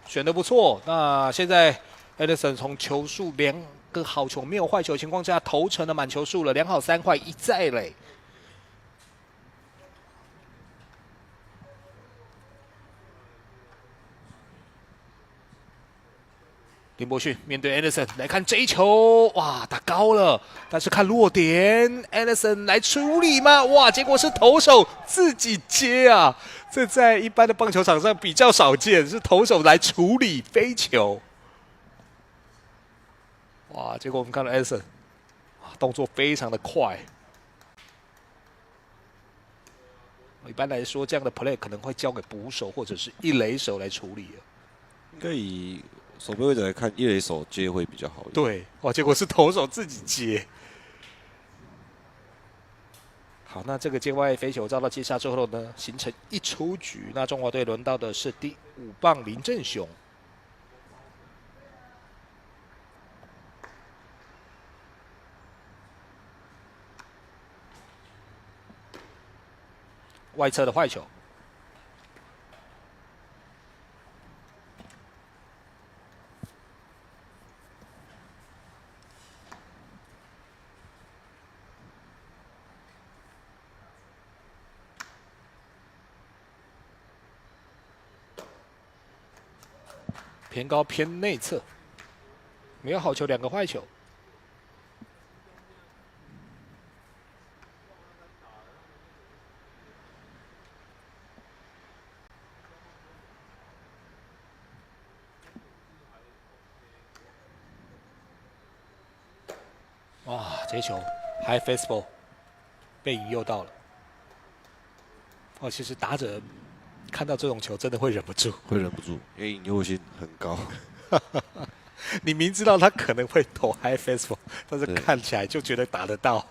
A: 选得不错。那现在 Edison 从球数2个好球没有坏球的情况下，投成了满球数了，2好3坏，1再垒。林伯逊面对 Anderson 来看这一球，哇，打高了，但是看落点 ，Anderson 来处理吗？哇，结果是投手自己接啊，这在一般的棒球场上比较少见，是投手来处理飞球。哇，结果我们看到 Anderson， 动作非常的快。一般来说，这样的 play 可能会交给捕手或者是一垒手来处理。
B: 应该以守备位置来看，一垒手接会比较好一点。
A: 对，哇，结果是投手自己接。好，那这个界外飞球遭到接杀之后呢，形成一出局。那中华队轮到的是第5棒林正雄。外侧的坏球。偏高偏内侧，没有好球，2个坏球。哇，这球 high fastball 被引诱到了。哦，其实打者看到这种球真的会忍不住，
B: 会忍不住，因为引诱性很高。
A: 你明知道他可能会投 high fastball， 但是看起来就觉得打得到。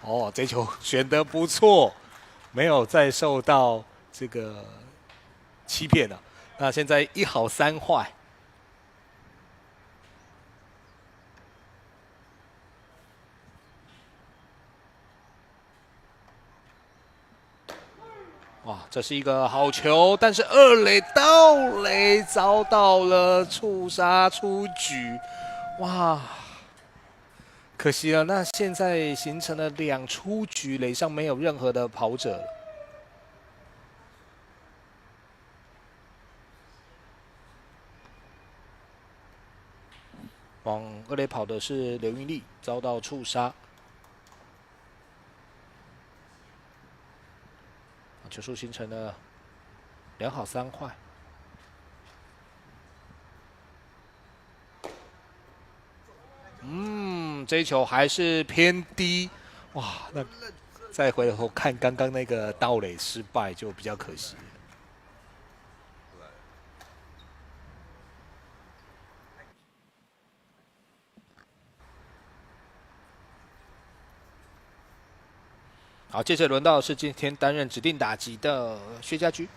A: 哦，这球选得不错，没有再受到这个欺骗了。那现在1好3坏。哇，这是一个好球，但是2垒盗垒遭到了触杀出局，哇，可惜了。那现在形成了2出局，垒上没有任何的跑者了。往2垒跑的是刘云丽，遭到触杀。球数形成了2好3坏。这一球还是偏低，哇！那再回头看刚刚那个盗垒失败，就比较可惜。好，接着轮到是今天担任指定打击的薛家驹。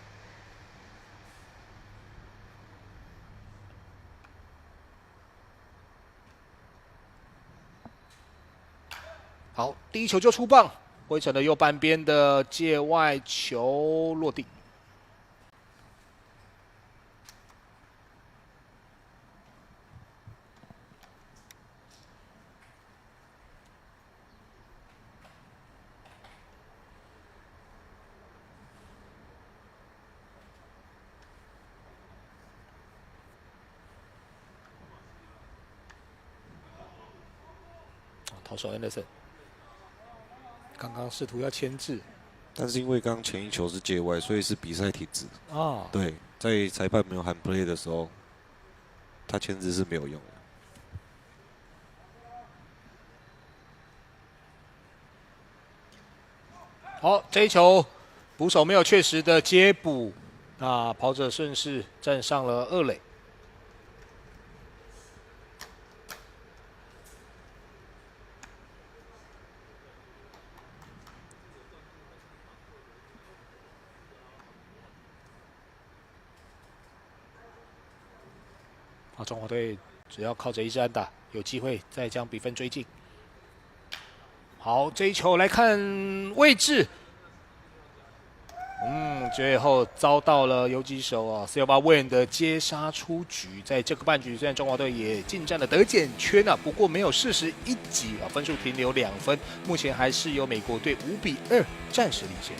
A: 好，第一球就出棒，灰尘的右半边的界外球落地。投手 Anderson 刚刚试图要牵制，
B: 但是因为刚刚前一球是界外，所以是比赛停止。
A: 啊，
B: 对，在裁判没有喊 play 的时候，他牵制是没有用的。
A: 好，这一球捕手没有确实的接捕，那跑者顺势站上了2垒。啊，中华队只要靠着1支安打，有机会再将比分追进。好，这一球来看位置，最后遭到了游击手Silva Wen 的接杀出局。在这个半局，虽然中华队也进占了得点圈不过没有41击分数停留2分，目前还是由美国队5-2暂时领先。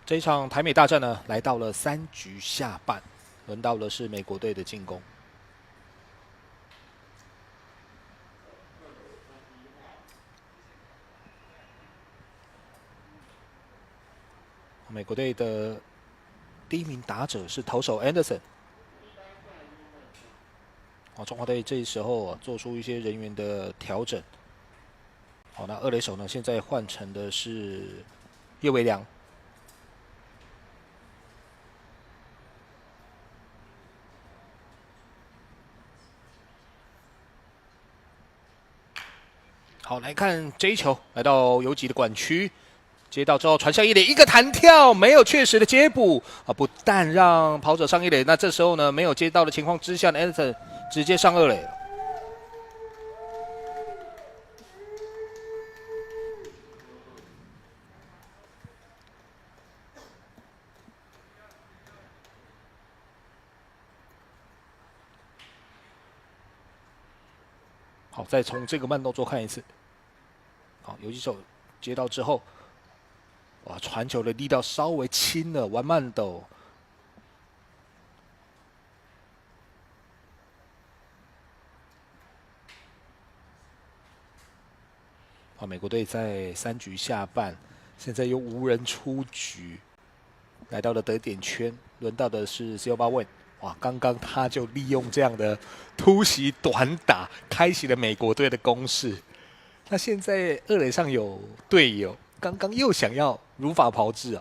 A: 这一场台美大战呢，来到了3局下半，轮到的是美国队的进攻。美国队的第1名打者是投手 Anderson。中华队这时候做出一些人员的调整。那二垒手呢，现在换成的是叶维良。好，来看这一球，来到游击的管区，接到之后传向一垒，一个弹跳，没有确实的接捕不但让跑者上一垒，那这时候呢，没有接到的情况之下 ，Anderson 直接上2垒了。好，再从这个慢动作看一次。好，游击手接到之后，哇，传球的力道稍微轻了，玩慢斗。美国队在3局下半，现在又无人出局，来到了得点圈，轮到的是 Silva Wen。哇，刚刚他就利用这样的突袭短打，开启了美国队的攻势。那现在2垒上有队友，刚刚又想要如法炮制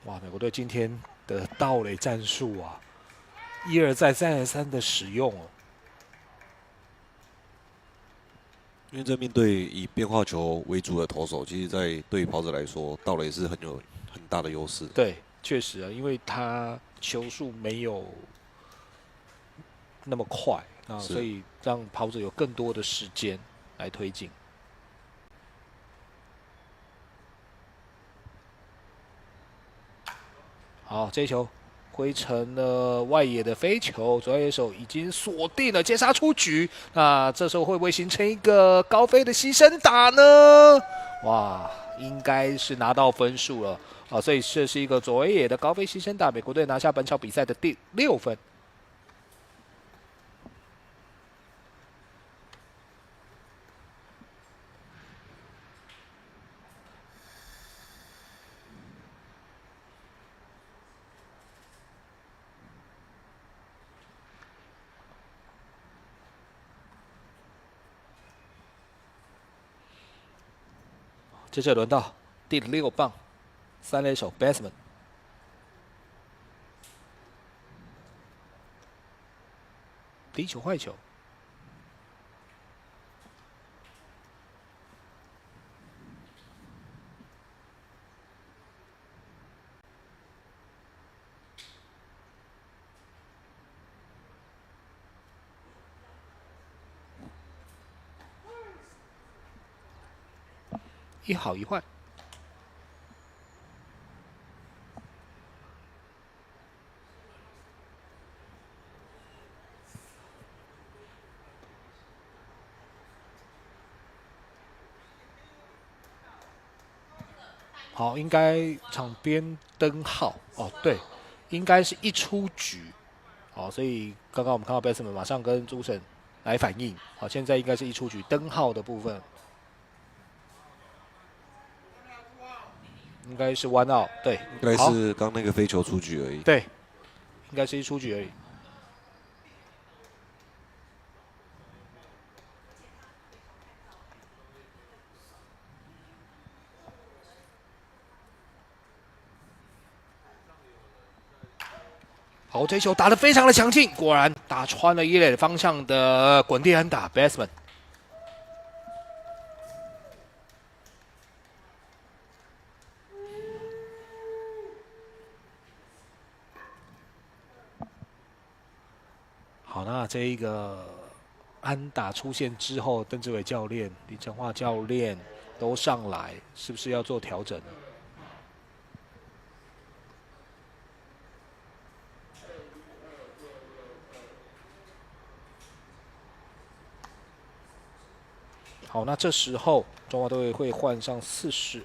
A: 哇，美国队今天的盗垒战术一而再再而三的使用
B: 因为这面对以变化球为主的投手，其实在对跑者来说，盗垒是很大的优势。
A: 对，确实因为他球速没有那么快所以让跑者有更多的时间来推进。好，这一球挥成了外野的飞球，左外野手已经锁定了，接杀出局。那这时候会不会形成一个高飞的牺牲打呢？哇，应该是拿到分数了所以这是一个左外野的高飞牺牲打，美国队拿下本场比赛的第6分。接着轮到第6棒，3垒手 Bassman。低球坏球。一好一坏。好，应该场边灯号哦，对，应该是一出局。好，所以刚刚我们看到 Bassman 马上跟朱晨来反应。好，现在应该是一出局灯号的部分。应该是弯out，对，
B: 应该是刚那个飞球出局而已。
A: 对，应该是一出局而已。好，这球打得非常的强劲，果然打穿了一垒方向的滚地安打 Bassman。好，那这一个安打出现之后，邓志伟教练、李承化教练都上来，是不是要做调整呢？好，那这时候中华队会换上42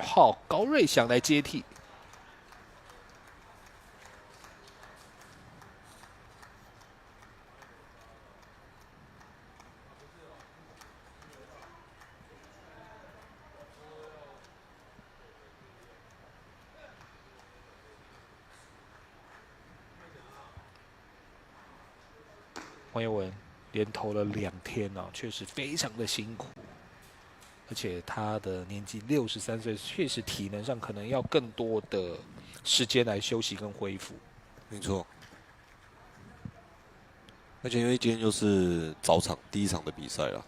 A: 号高瑞祥来接替。黄彦文连投了2天哦，确实非常的辛苦，而且他的年纪63岁，确实体能上可能要更多的时间来休息跟恢复。
B: 没错，而且因为今天又是早场第一场的比赛了，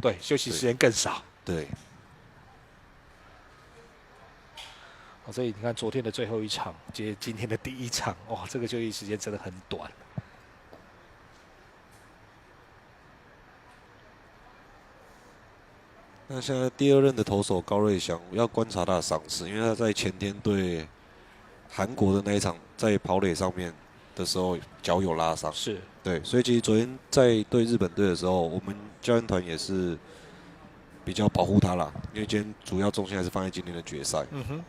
A: 对，休息时间更少。
B: 对，
A: 所以你看昨天的最后一场接今天的第一场，哇，这个休息时间真的很短。
B: 那现在第2任的投手高瑞祥要观察他的伤势，因为他在前天对韩国的那一场在跑垒上面的时候脚有拉伤，
A: 是
B: 对，所以其实昨天在对日本队的时候，我们教练团也是比较保护他啦，因为今天主要重心还是放在今天的决赛。
A: 嗯哼。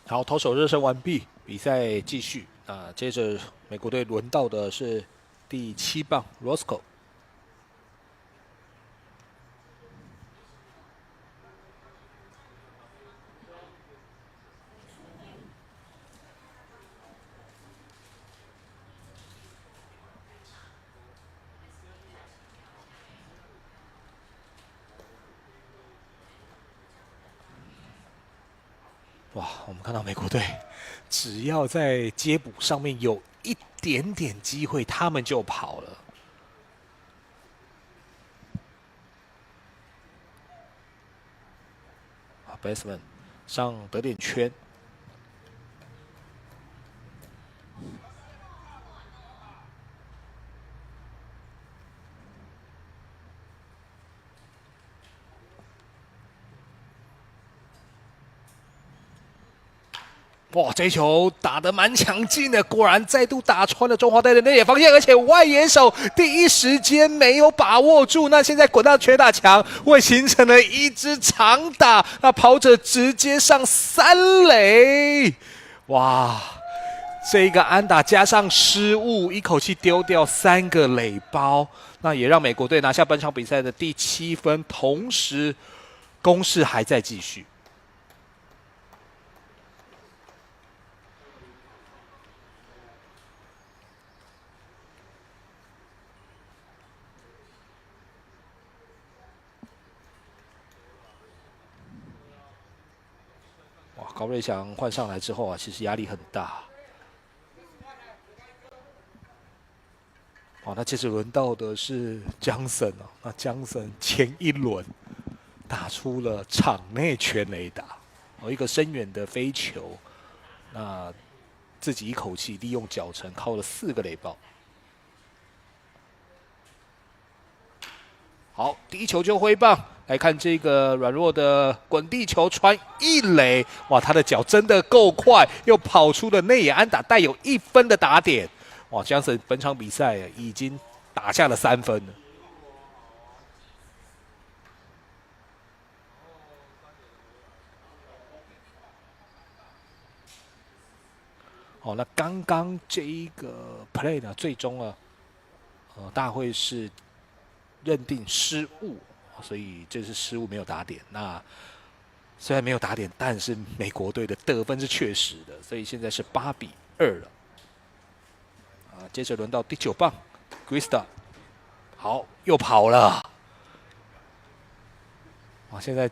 A: 好，投手热身完毕，比赛继续。接着美国队轮到的是第7棒 Roscoe。哇，我们看到美国队只要在接捕上面有一点点机会，他们就跑了。Bassman 上得点圈。哇，这一球打得蛮强劲的，果然再度打穿了中华队的内野防线，而且外野手第一时间没有把握住。那现在滚到全打墙，会形成了一支长打，那跑者直接上3垒。哇，这个安打加上失误，一口气丢掉3个垒包，那也让美国队拿下本场比赛的第7分，同时攻势还在继续。哇，高瑞祥换上来之后啊，其实压力很大。哦，那接着轮到的是江森哦，那江森前一轮打出了场内全垒打，一个深远的飞球，那自己一口气利用脚程靠了4个垒包。好，第一球就挥棒，来看这个软弱的滚地球传一垒，哇，他的脚真的够快，又跑出了内野安打，带有1分的打点。哇，江森本场比赛已经打下了3分了。哦，那刚刚这一个 play 呢，最终啊，大会是认定失误，所以这是失误，没有打点。那虽然没有打点，但是美国队的得分是确实的，所以现在是8-2了。接着轮到第9棒 ，Grista， 好，又跑了。现在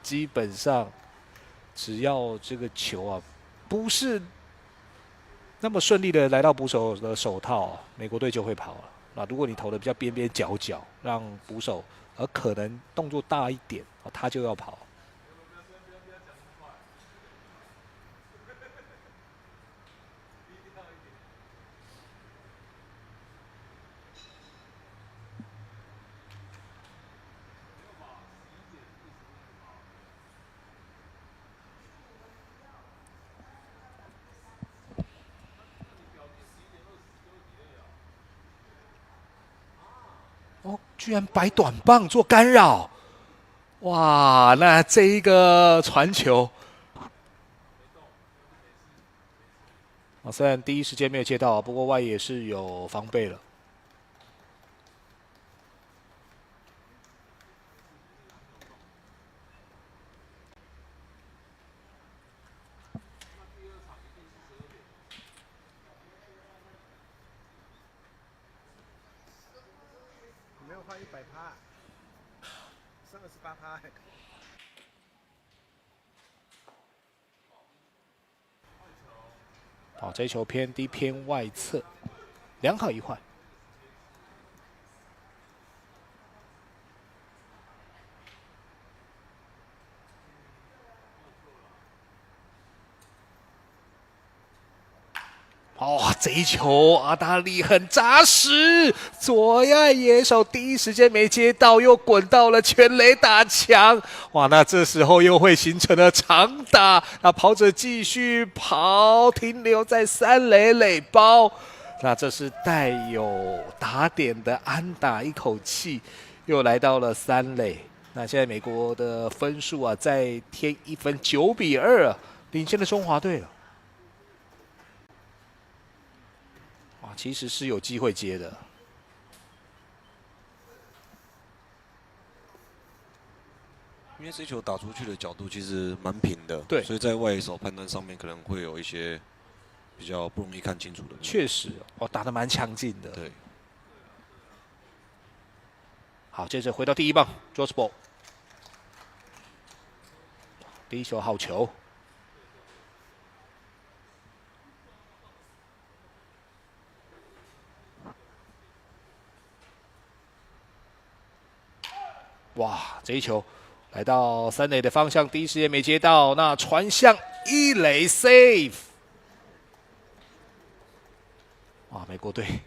A: 基本上只要这个球啊不是那么顺利的来到捕手的手套，美国队就会跑了。那如果你投的比较边边角角，让捕手可能动作大一点，他就要跑。居然摆短棒做干扰，哇！那这一个传球，虽然第一时间没有接到，不过外野是有防备了。
C: 没有换100%，剩28%。
A: 好，这一球偏低偏外侧，2好1坏。这一球阿达利很扎实，左外野手第一时间没接到，又滚到了全垒打墙。哇，那这时候又会形成了长打，那跑者继续跑，停留在3垒垒包。那这是带有打点的安打，一口气又来到了3垒。那现在美国的分数啊，再添1分，9-2，领先了中华队了。其实是有机会接的，
B: 因为这球打出去的角度其实蛮平的，
A: 对，
B: 所以在外野手判断上面可能会有一些比较不容易看清楚的。
A: 确实，打得蛮强劲的。
B: 对。
A: 好，接着回到第一棒 ，George Ball， 第一球好球。哇，这一球来到3垒的方向，第一时间没接到，那传向1垒 safe。哇，美国队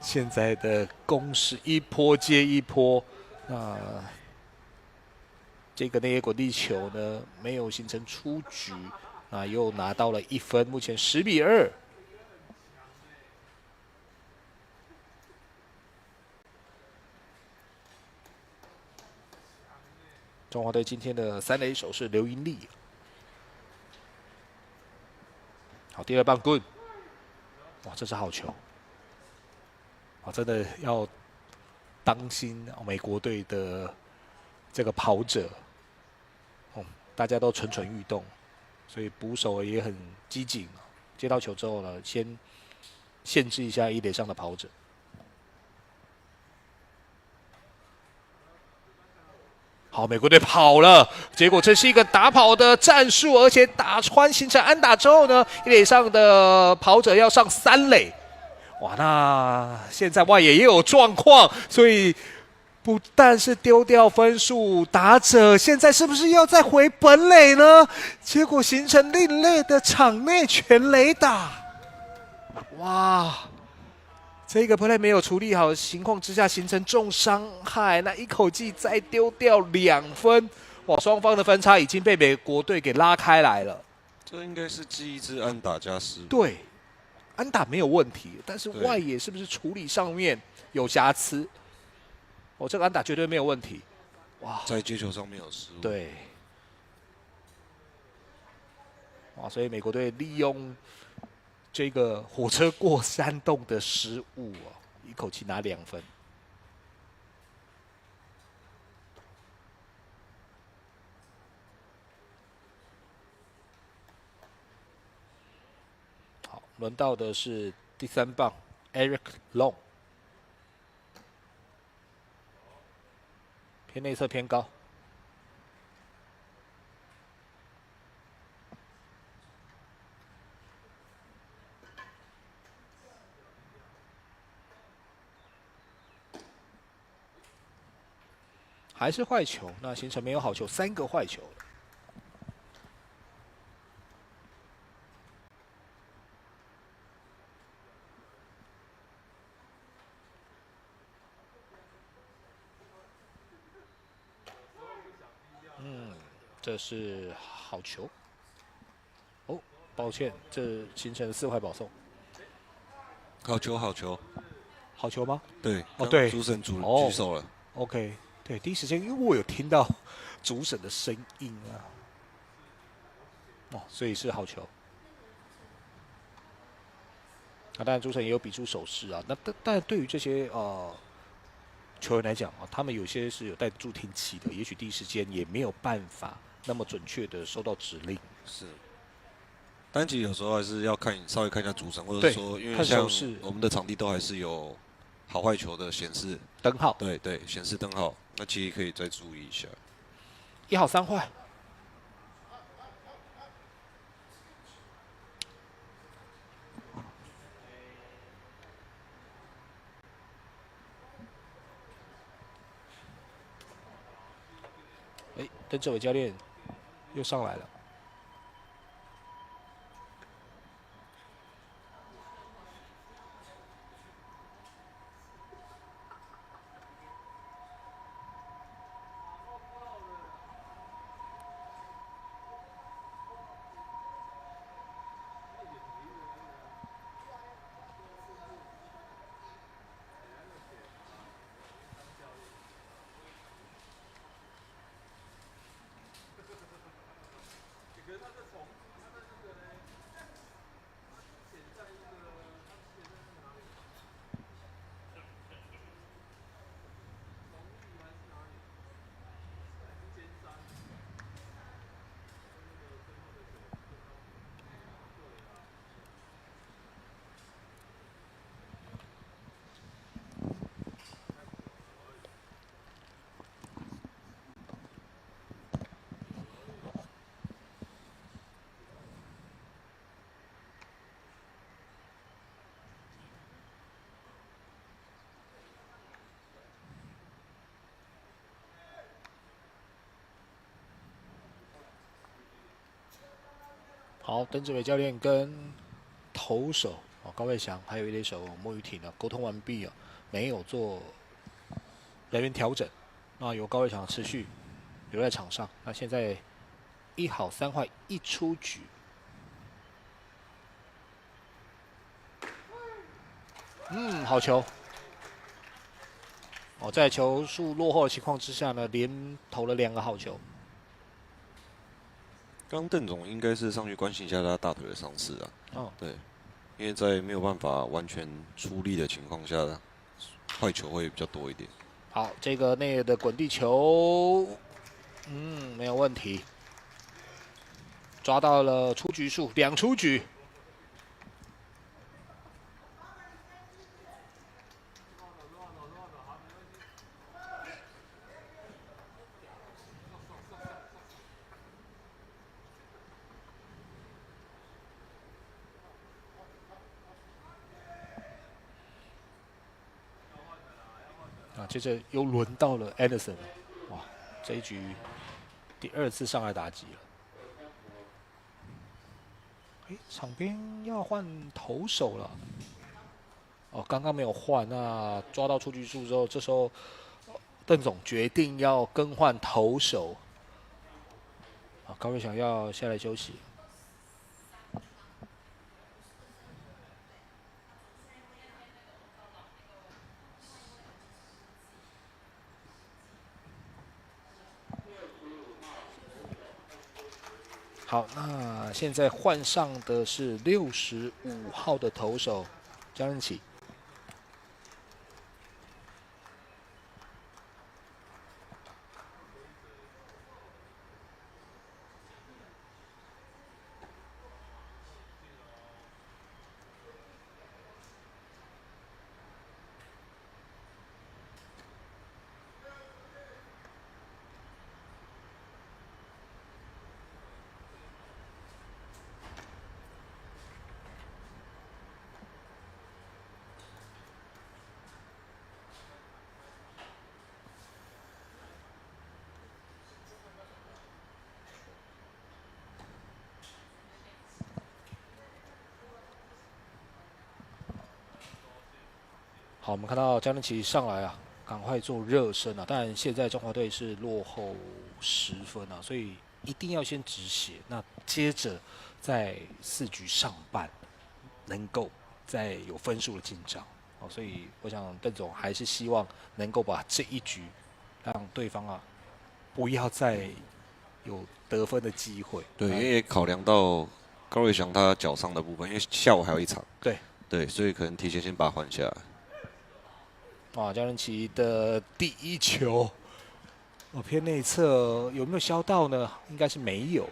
A: 现在的攻势一波接一波，那这个内野滚地球呢没有形成出局，那又拿到了1分，目前10-2。中华队今天的3垒手是刘英利。好，第2棒 good， 哇，这是好球，啊，真的要当心美国队的这个跑者，大家都蠢蠢欲动，所以捕手也很机警，接到球之后呢，先限制一下一垒上的跑者。好，美国队跑了，结果这是一个打跑的战术，而且打穿形成安打之后呢，一垒上的跑者要上3垒。哇，那现在外野也有状况，所以不但是丢掉分数，打者现在是不是要再回本垒呢？结果形成另类的场内全垒打。哇！这个 play 没有处理好的情况之下，形成重伤害，那一口气再丢掉2分，哇！双方的分差已经被美国队给拉开来了。
B: 这应该是记忆之安打加失误。
A: 对，安打没有问题，但是外野是不是处理上面有瑕疵？哦，这个安打绝对没有问题。哇，
B: 在接球上面有失误。
A: 对，哇，所以美国队利用这个火车过山洞的失误哦，一口气拿2分。好，轮到的是第3棒 Eric Long， 偏内侧偏高。还是坏球，那形成没有好球，3个坏球。这是好球。哦，抱歉，这形成4坏保送。
B: 好球，好球，
A: 好球吗？
B: 对，
A: 哦对，
B: 主审举手了。
A: OK， 对，第一时间因为我有听到主审的声音啊，所以是好球。当然主审也有比出手势啊。那但对于这些球员来讲啊，他们有些是有带助听器的，也许第一时间也没有办法那么准确的收到指令。
B: 是。但其实有时候还是要稍微看一下主审，或者说，因为像我们的场地都还是有好坏球的显示
A: 灯号，
B: 对，显示灯号，那其实可以再注意一下。
A: 1好3坏。邓志伟教练又上来了。好，邓志伟教练跟投手高伟翔还有一垒手莫雨婷沟通完毕没有做人员调整，那由高伟翔持续留在场上。那现在1好3坏1出局。好球。在球数落后的情况之下呢，连投了2个好球。
B: 刚邓总应该是上去关心一下他大腿的伤势啊。
A: 哦，
B: 对，因为在没有办法完全出力的情况下，坏球会比较多一点。
A: 好，这个内野的滚地球，没有问题，抓到了出局数，2出局。啊，接着又轮到了 Anderson， 哇，这一局第2次上来打击了。场边要换投手了。哦，刚刚没有换，那抓到出局数之后，这时候邓总决定要更换投手。啊，高瑞祥要下来休息。好，那现在换上的是65号的投手江仁启。好，我们看到江仁启上来啊，赶快做热身啊。但现在中华队是落后10分啊，所以一定要先止血。那接着在4局上半能够再有分数的进账。哦，所以我想邓总还是希望能够把这一局让对方啊不要再有得分的机会。
B: 对，因为考量到高瑞祥他脚伤的部分，因为下午还有一场。对，所以可能提前先把他换下来。
A: 哇，江仁启的第1球，偏内侧有没有削到呢？应该是没有。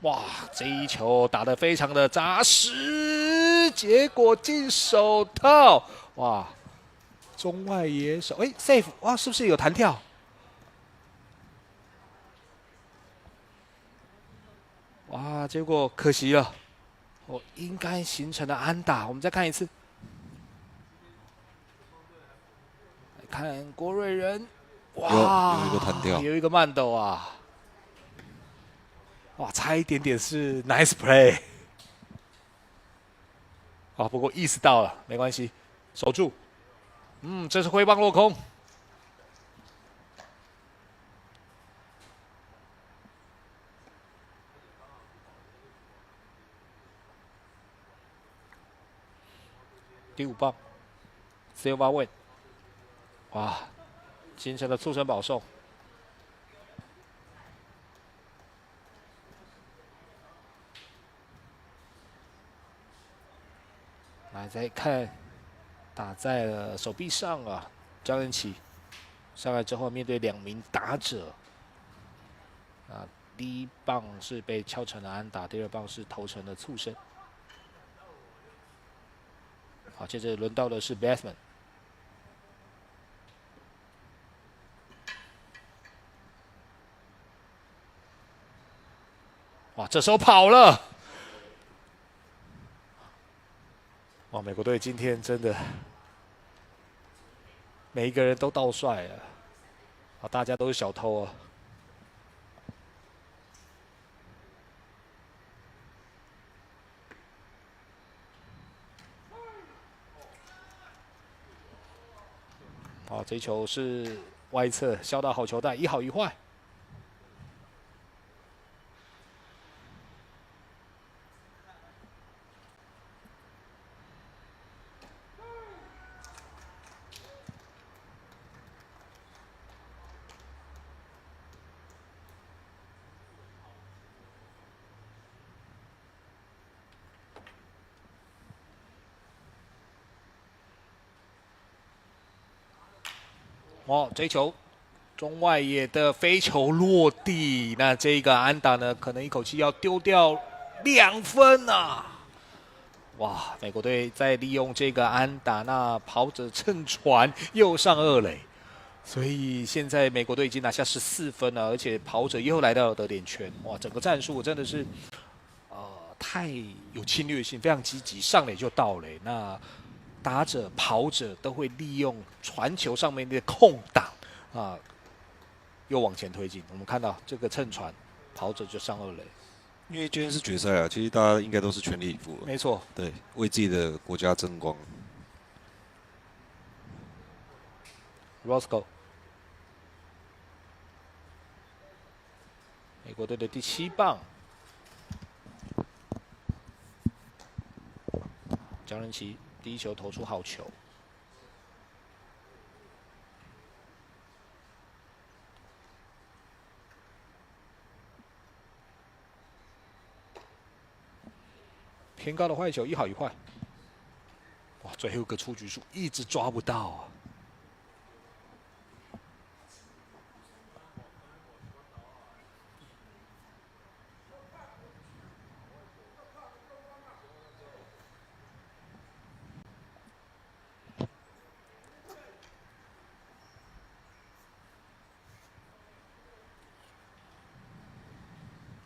A: 哇，这一球打得非常的扎实，结果进手套。哇，中外野手，safe， 哇，是不是有弹跳？哇，结果可惜了，应该形成了安打。我们再看一次，来看郭瑞仁，哇，
B: 有一个弹跳，
A: 有一个慢斗啊，哇，差一点点是 nice play。啊，不过意识到了，没关系，守住。这是挥棒落空。第5棒，Silva win， 哇，形成了促成保送。来再看，打在了手臂上啊，张仁启上来之后面对2名打者，啊，第1棒是被敲成了安打，第2棒是投成了触身。好，接着轮到的是 Bassman。哇，这时候跑了！哇，美国队今天真的每一个人都倒帅了，啊，大家都是小偷啊。好，这一球是外侧削到好球带，1好1坏。哦，这一球中外野的飞球落地，那这个安打呢，可能一口气要丢掉2分啊！哇，美国队在利用这个安打，那跑者乘船又上2垒，所以现在美国队已经拿下14分了，而且跑者又来到了得点圈，哇，整个战术真的是太有侵略性，非常积极，上垒就到垒。那打者、跑者都会利用传球上面的空档啊，又往前推进。我们看到这个乘船，跑者就上2垒。
B: 因为今天是决赛啊，其实大家应该都是全力以赴了。
A: 没错，
B: 对，为自己的国家争光。
A: Roscoe， 美国队的第7棒，江仁奇第一球投出好球。偏高的坏球，一好一坏。哇，最后一个出局数一直抓不到啊！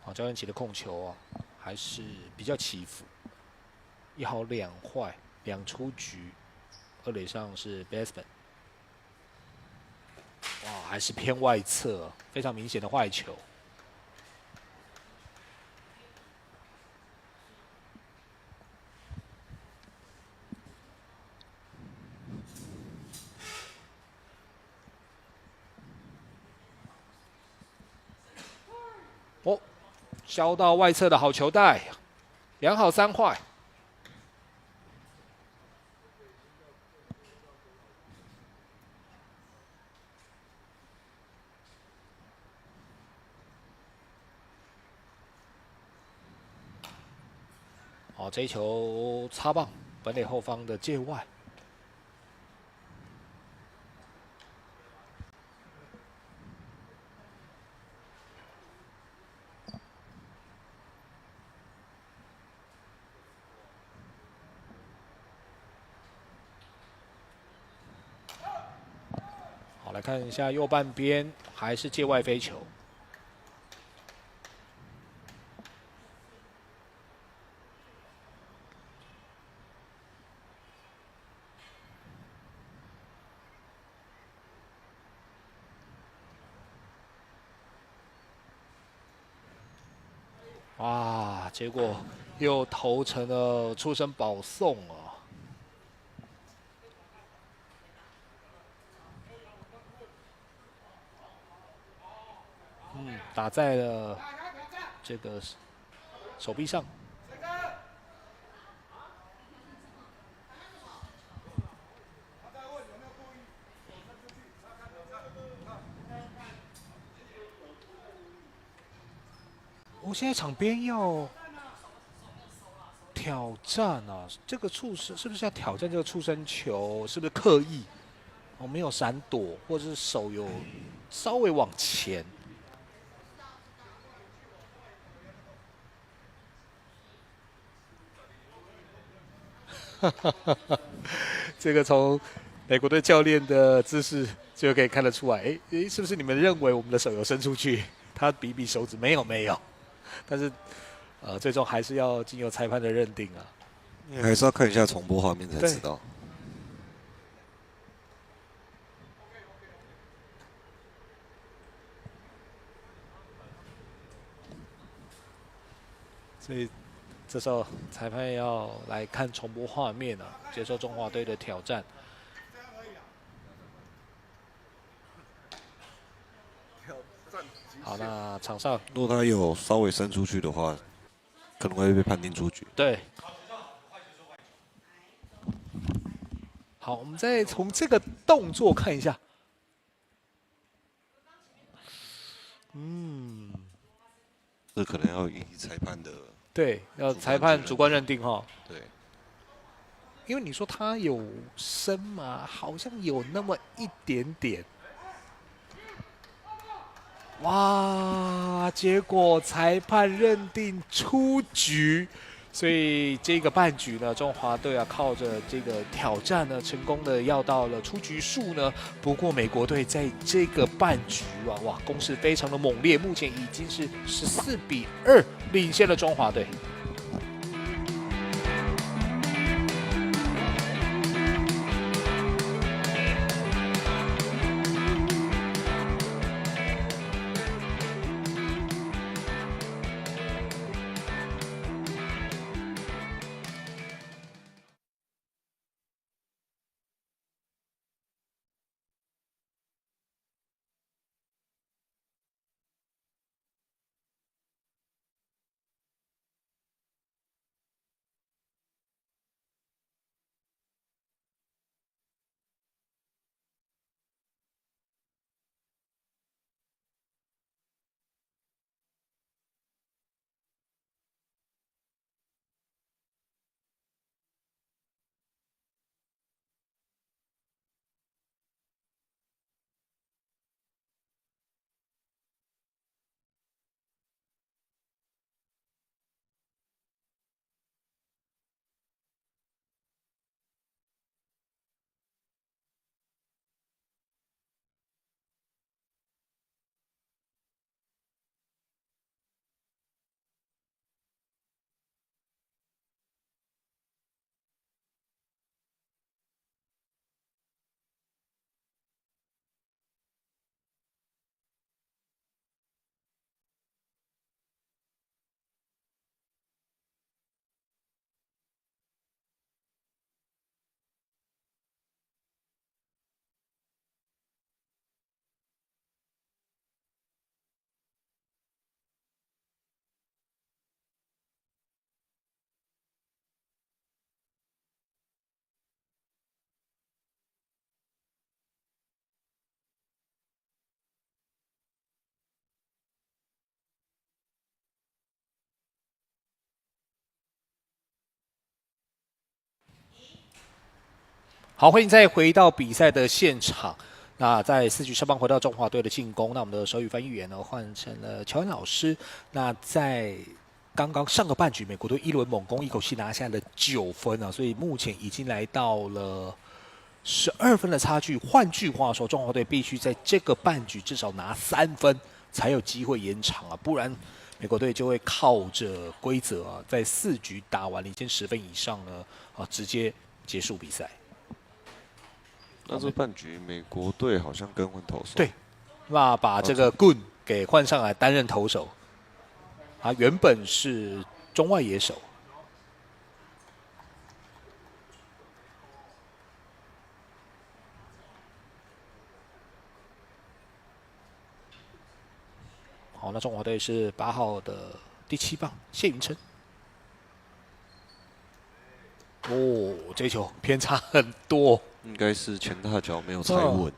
A: 好，焦元奇的控球啊，还是比较起伏。1好2坏，2出局，2垒上是 Baseman。哇，还是偏外侧，非常明显的坏球。哦，削到外侧的好球带，2好3坏。好，这一球擦棒，本垒后方的界外。好，来看一下右半边，还是界外飞球。哇，结果又投成了出生保送啊！打在了这个手臂上。我现在场边要挑战啊，这个触身是不是要挑战这个触身球？是不是刻意？没有闪躲，或者是手有稍微往前？这个从美国队教练的姿势就可以看得出来，是不是你们认为我们的手有伸出去？他比比手指，没有，但是最终还是要经由裁判的认定啊。
B: 还是要看一下重播画面才知道。
A: 所以这时候裁判要来看重播画面啊，接受中华队的挑战。好，那场上
B: 如果他有稍微伸出去的话，可能会被判定出局。
A: 对。好，我们再从这个动作看一下。
B: 这可能要以裁判的。
A: 对，要裁判主观认定哈。
B: 对。
A: 因为你说他有伸嘛，好像有那么一点点。哇！结果裁判认定出局，所以这个半局呢，中华队啊靠着这个挑战呢，成功的要到了出局数呢。不过美国队在这个半局啊，哇，攻势非常的猛烈，目前已经是14-2领先了中华队。好，欢迎再回到比赛的现场。那在4局上半回到中华队的进攻，那我们的手语翻译员呢换成了乔恩老师。那在刚刚上个半局，美国队一轮猛攻，一口气拿下了9分啊，所以目前已经来到了12分的差距。换句话说，中华队必须在这个半局至少拿3分，才有机会延长啊，不然美国队就会靠着规则啊，在4局打完领先10分以上呢，直接结束比赛。
B: 那这半局美国队好像更换投手，
A: 对，那把这个 Gun 给换上来担任投手，他原本是中外野手。好，那中华队是8号的第7棒谢云琛。哦，这球偏差很多，
B: 应该是前大脚没有踩稳。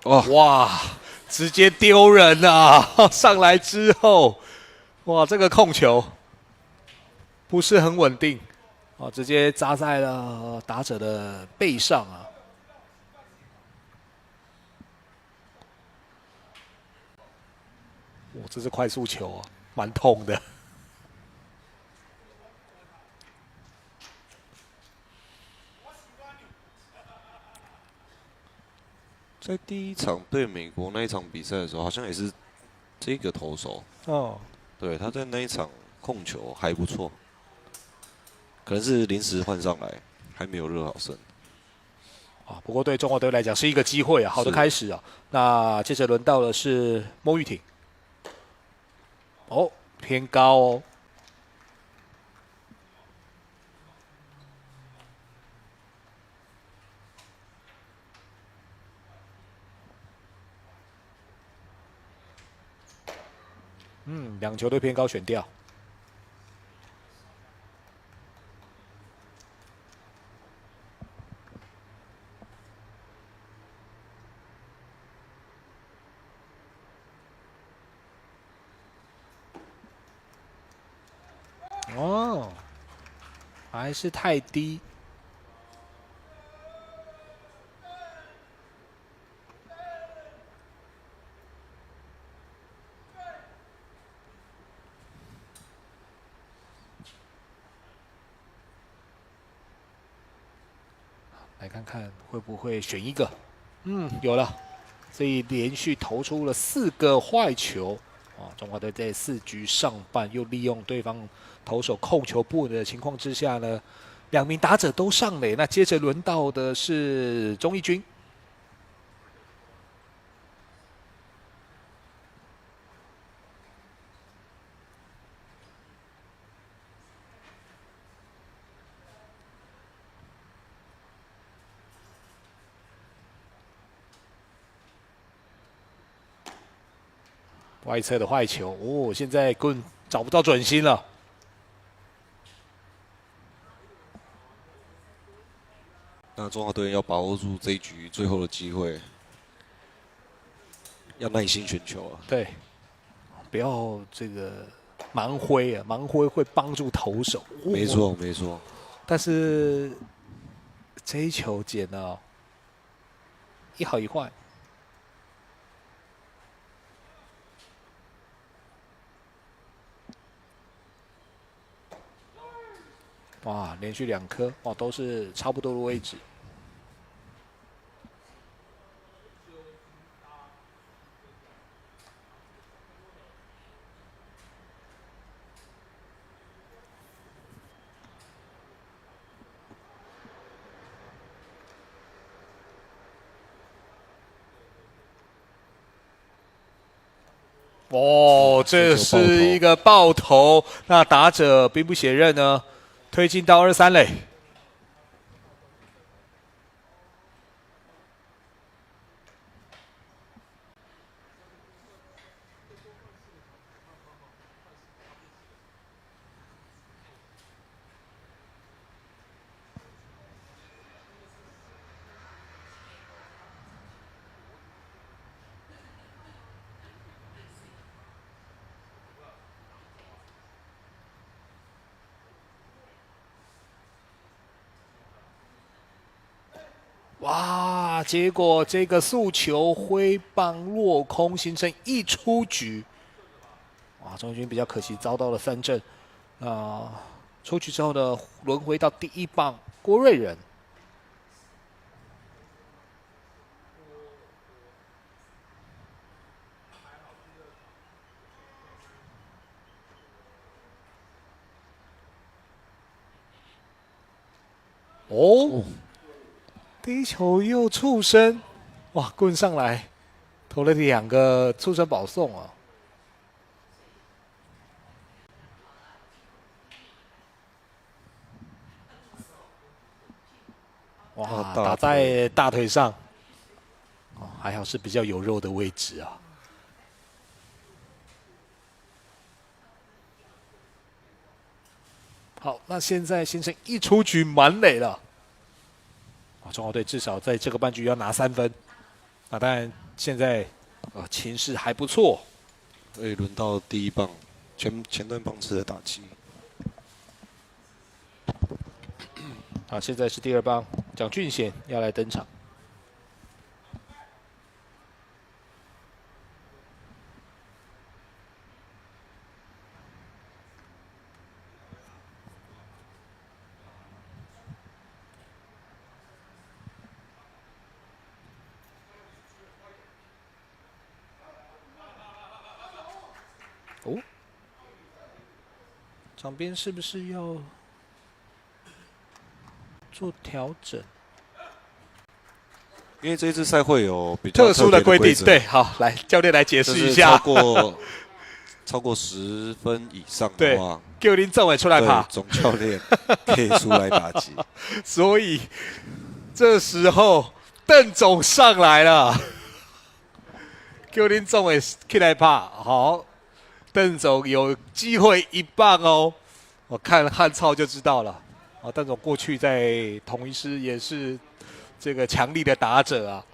A: 哇，直接丢人啊！上来之后，哇，这个控球不是很稳定，哦，直接砸在了打者的背上啊。哇，这是快速球啊，蛮痛的。
B: 在第一场对美国那一场比赛的时候，好像也是这个投手。
A: 哦，
B: 对，他在那一场控球还不错，可能是临时换上来，还没有热好身。
A: 啊，不过对中国队来讲是一个机会啊，好的开始啊。那接着轮到的是孟玉挺，哦，偏高哦。2球都偏高选掉。还是太低。来看看会不会选一个，有了，所以连续投出了4个坏球，中华队在4局上半又利用对方投手控球不稳的情况之下呢，2名打者都上垒，那接着轮到的是钟义军。外侧的坏球现在棍找不到准心了。
B: 那中华队要把握住这一局最后的机会，要耐心选球啊。
A: 对，不要这个盲挥啊，盲挥会帮助投手。
B: 没错，没错。
A: 但是这一球捡了一好一坏。哇，连续2颗都是差不多的位置。这是一个爆头，那打者兵不血刃呢，推进到2、3垒。哇！结果这个速球挥棒落空，形成1出局。哇，钟军比较可惜，遭到了3振。出局之后呢，轮回到第1棒郭瑞仁。第一球又触身，哇，棍上来，投了2个触身保送啊！哇，打在大腿上，还好是比较有肉的位置啊。好，那现在形成1出局满垒了。中华队至少在这个半局要拿3分。当然现在情势还不错。
B: 所以轮到第1棒，前段棒次的打击。
A: 好，现在是第2棒，蒋俊贤要来登场。场边是不是要做调整？
B: 因为这一次赛会有比较
A: 特殊的规定，对，好，来教练来解释一下。
B: 超过10分以上的话，
A: 叫林政委出来爬，
B: 总教练可以出来打击。
A: 所以这时候邓总上来了，叫林政委起来爬，好。邓总有机会1棒哦，我看汉超就知道了。邓总过去在统一狮也是这个强力的打者啊。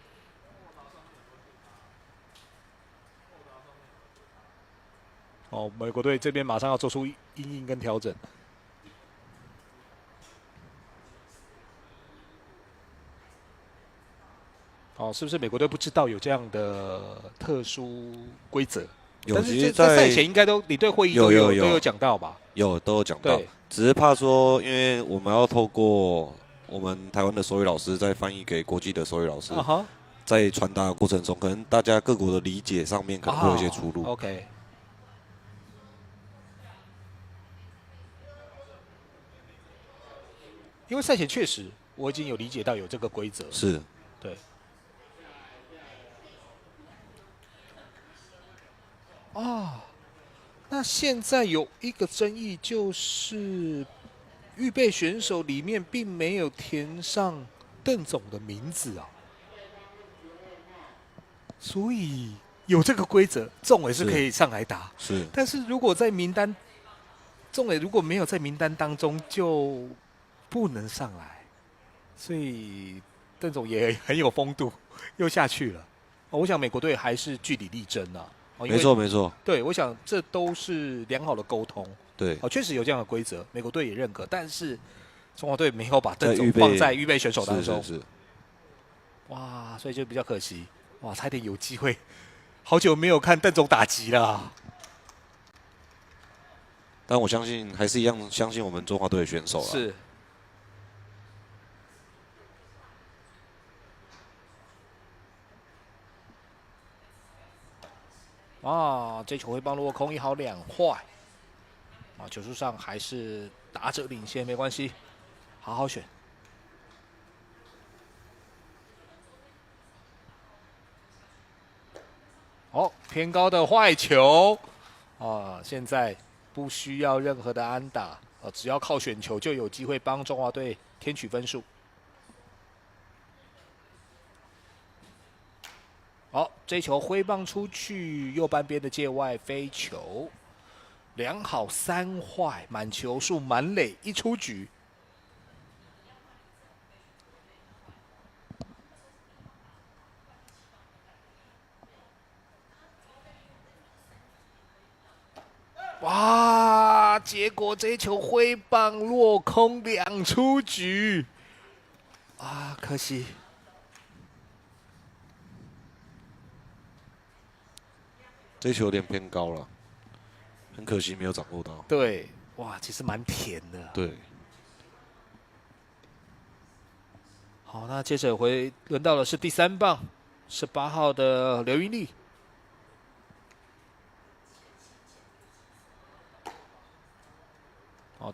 A: 美国队这边马上要做出因应跟调整。哦，是不是美国队不知道有这样的特殊规则？
B: 有，
A: 但是
B: 其实
A: 在赛前应该都领队会议都有讲到吧？
B: 都有讲到，只是怕说，因为我们要透过我们台湾的手语老师再翻译给国际的手语老师，在传达的过程中，可能大家各国的理解上面可能会有一些出入。
A: OK。因为赛前确实我已经有理解到有这个规则，
B: 是，
A: 对。那现在有一个争议就是预备选手里面并没有填上邓总的名字啊，所以有这个规则，仲伟是可以上来打。
B: 是，
A: 但是如果在名单，仲伟如果没有在名单当中，就不能上来，所以邓总也很有风度，又下去了。我想美国队还是据理力争啊。
B: 没错没错。
A: 对，我想这都是良好的沟通。
B: 对，
A: 确实有这样的规则，美国队也认可，但是中华队没有把邓总放在预备选手当中。
B: 是。
A: 哇，所以就比较可惜。哇，差点有机会，好久没有看邓总打击了。
B: 但我相信还是一样相信我们中华队的选手啦。
A: 是。这球会帮落空，1好2坏。球数上还是打者领先，没关系，好好选。偏高的坏球，现在不需要任何的安打，只要靠选球就有机会帮中华队添取分数。这一球挥棒出去，右半边的界外飞球，2好3坏，满球数满垒一出局。哇！结果这一球挥棒落空2出局，可惜。
B: 这球有点偏高了，很可惜没有掌握到。
A: 对，哇，其实蛮甜的。
B: 对。
A: 好，那接着轮到的是第3棒，18号的刘云丽。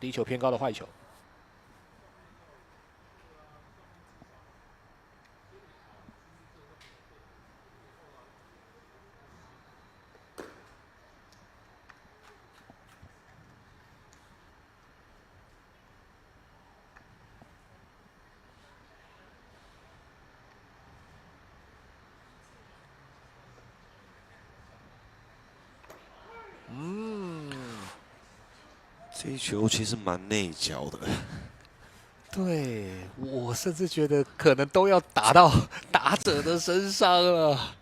A: 第一球偏高的坏球。
B: 这一球其实蛮内角的。
A: 对，我甚至觉得可能都要打到打者的身上了。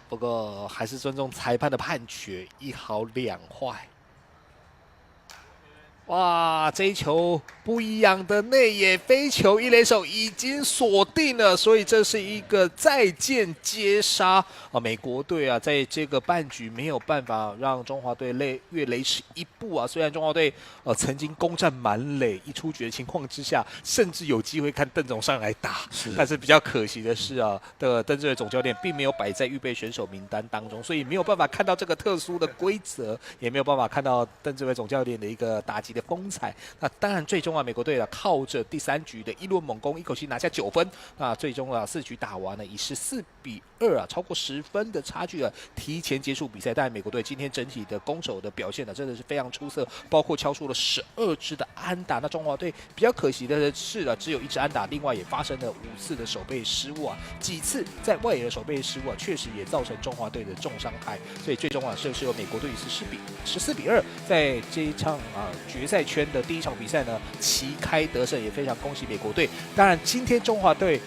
A: 不过还是尊重裁判的判决，1好2坏。哇，这一球不一样的内野飞球，一垒手已经锁定了，所以这是一个再见接杀美国队在这个半局没有办法让中华队越雷池一步虽然中华队曾经攻占满垒一出局的情况之下，甚至有机会看邓总上来打，但是比较可惜的是邓志伟总教练并没有摆在预备选手名单当中，所以没有办法看到这个特殊的规则，也没有办法看到邓志伟总教练的一个打击的风采。那当然，最终美国队靠着第3局的一轮猛攻，一口气拿下9分。那最终4局打完以14比2超过10分的差距提前结束比赛。但美国队今天整体的攻守的表现真的是非常出色，包括敲出了12支的安打。那中华队比较可惜的是只有1支安打，另外也发生了5次的守备失误几次在外野的守备失误确实也造成中华队的重伤害。所以最终是由美国队14比2在这一场决赛圈的第1场比赛旗开得胜，也非常恭喜美国队。当然，今天中华队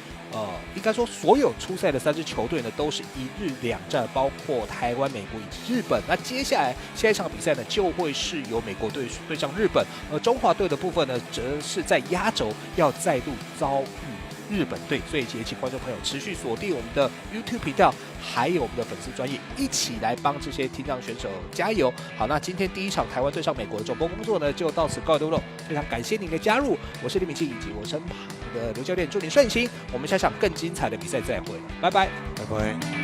A: 应该说所有出赛的3支球队都是1日2战，包括台湾、美国以及日本。那接下来下一场比赛就会是由美国队对上日本，而中华队的部分则是在压轴要再度遭遇日本队。所以也请观众朋友持续锁定我们的 YouTube 频道，还有我们的粉丝专页，一起来帮这些听障选手加油。好，那今天第一场台湾对上美国的总攻工作呢，就到此告一段落。非常感谢您的加入，我是李敏庆以及我身旁的刘教练，祝您顺心。我们下场更精彩的比赛再会，拜拜，
B: 拜拜。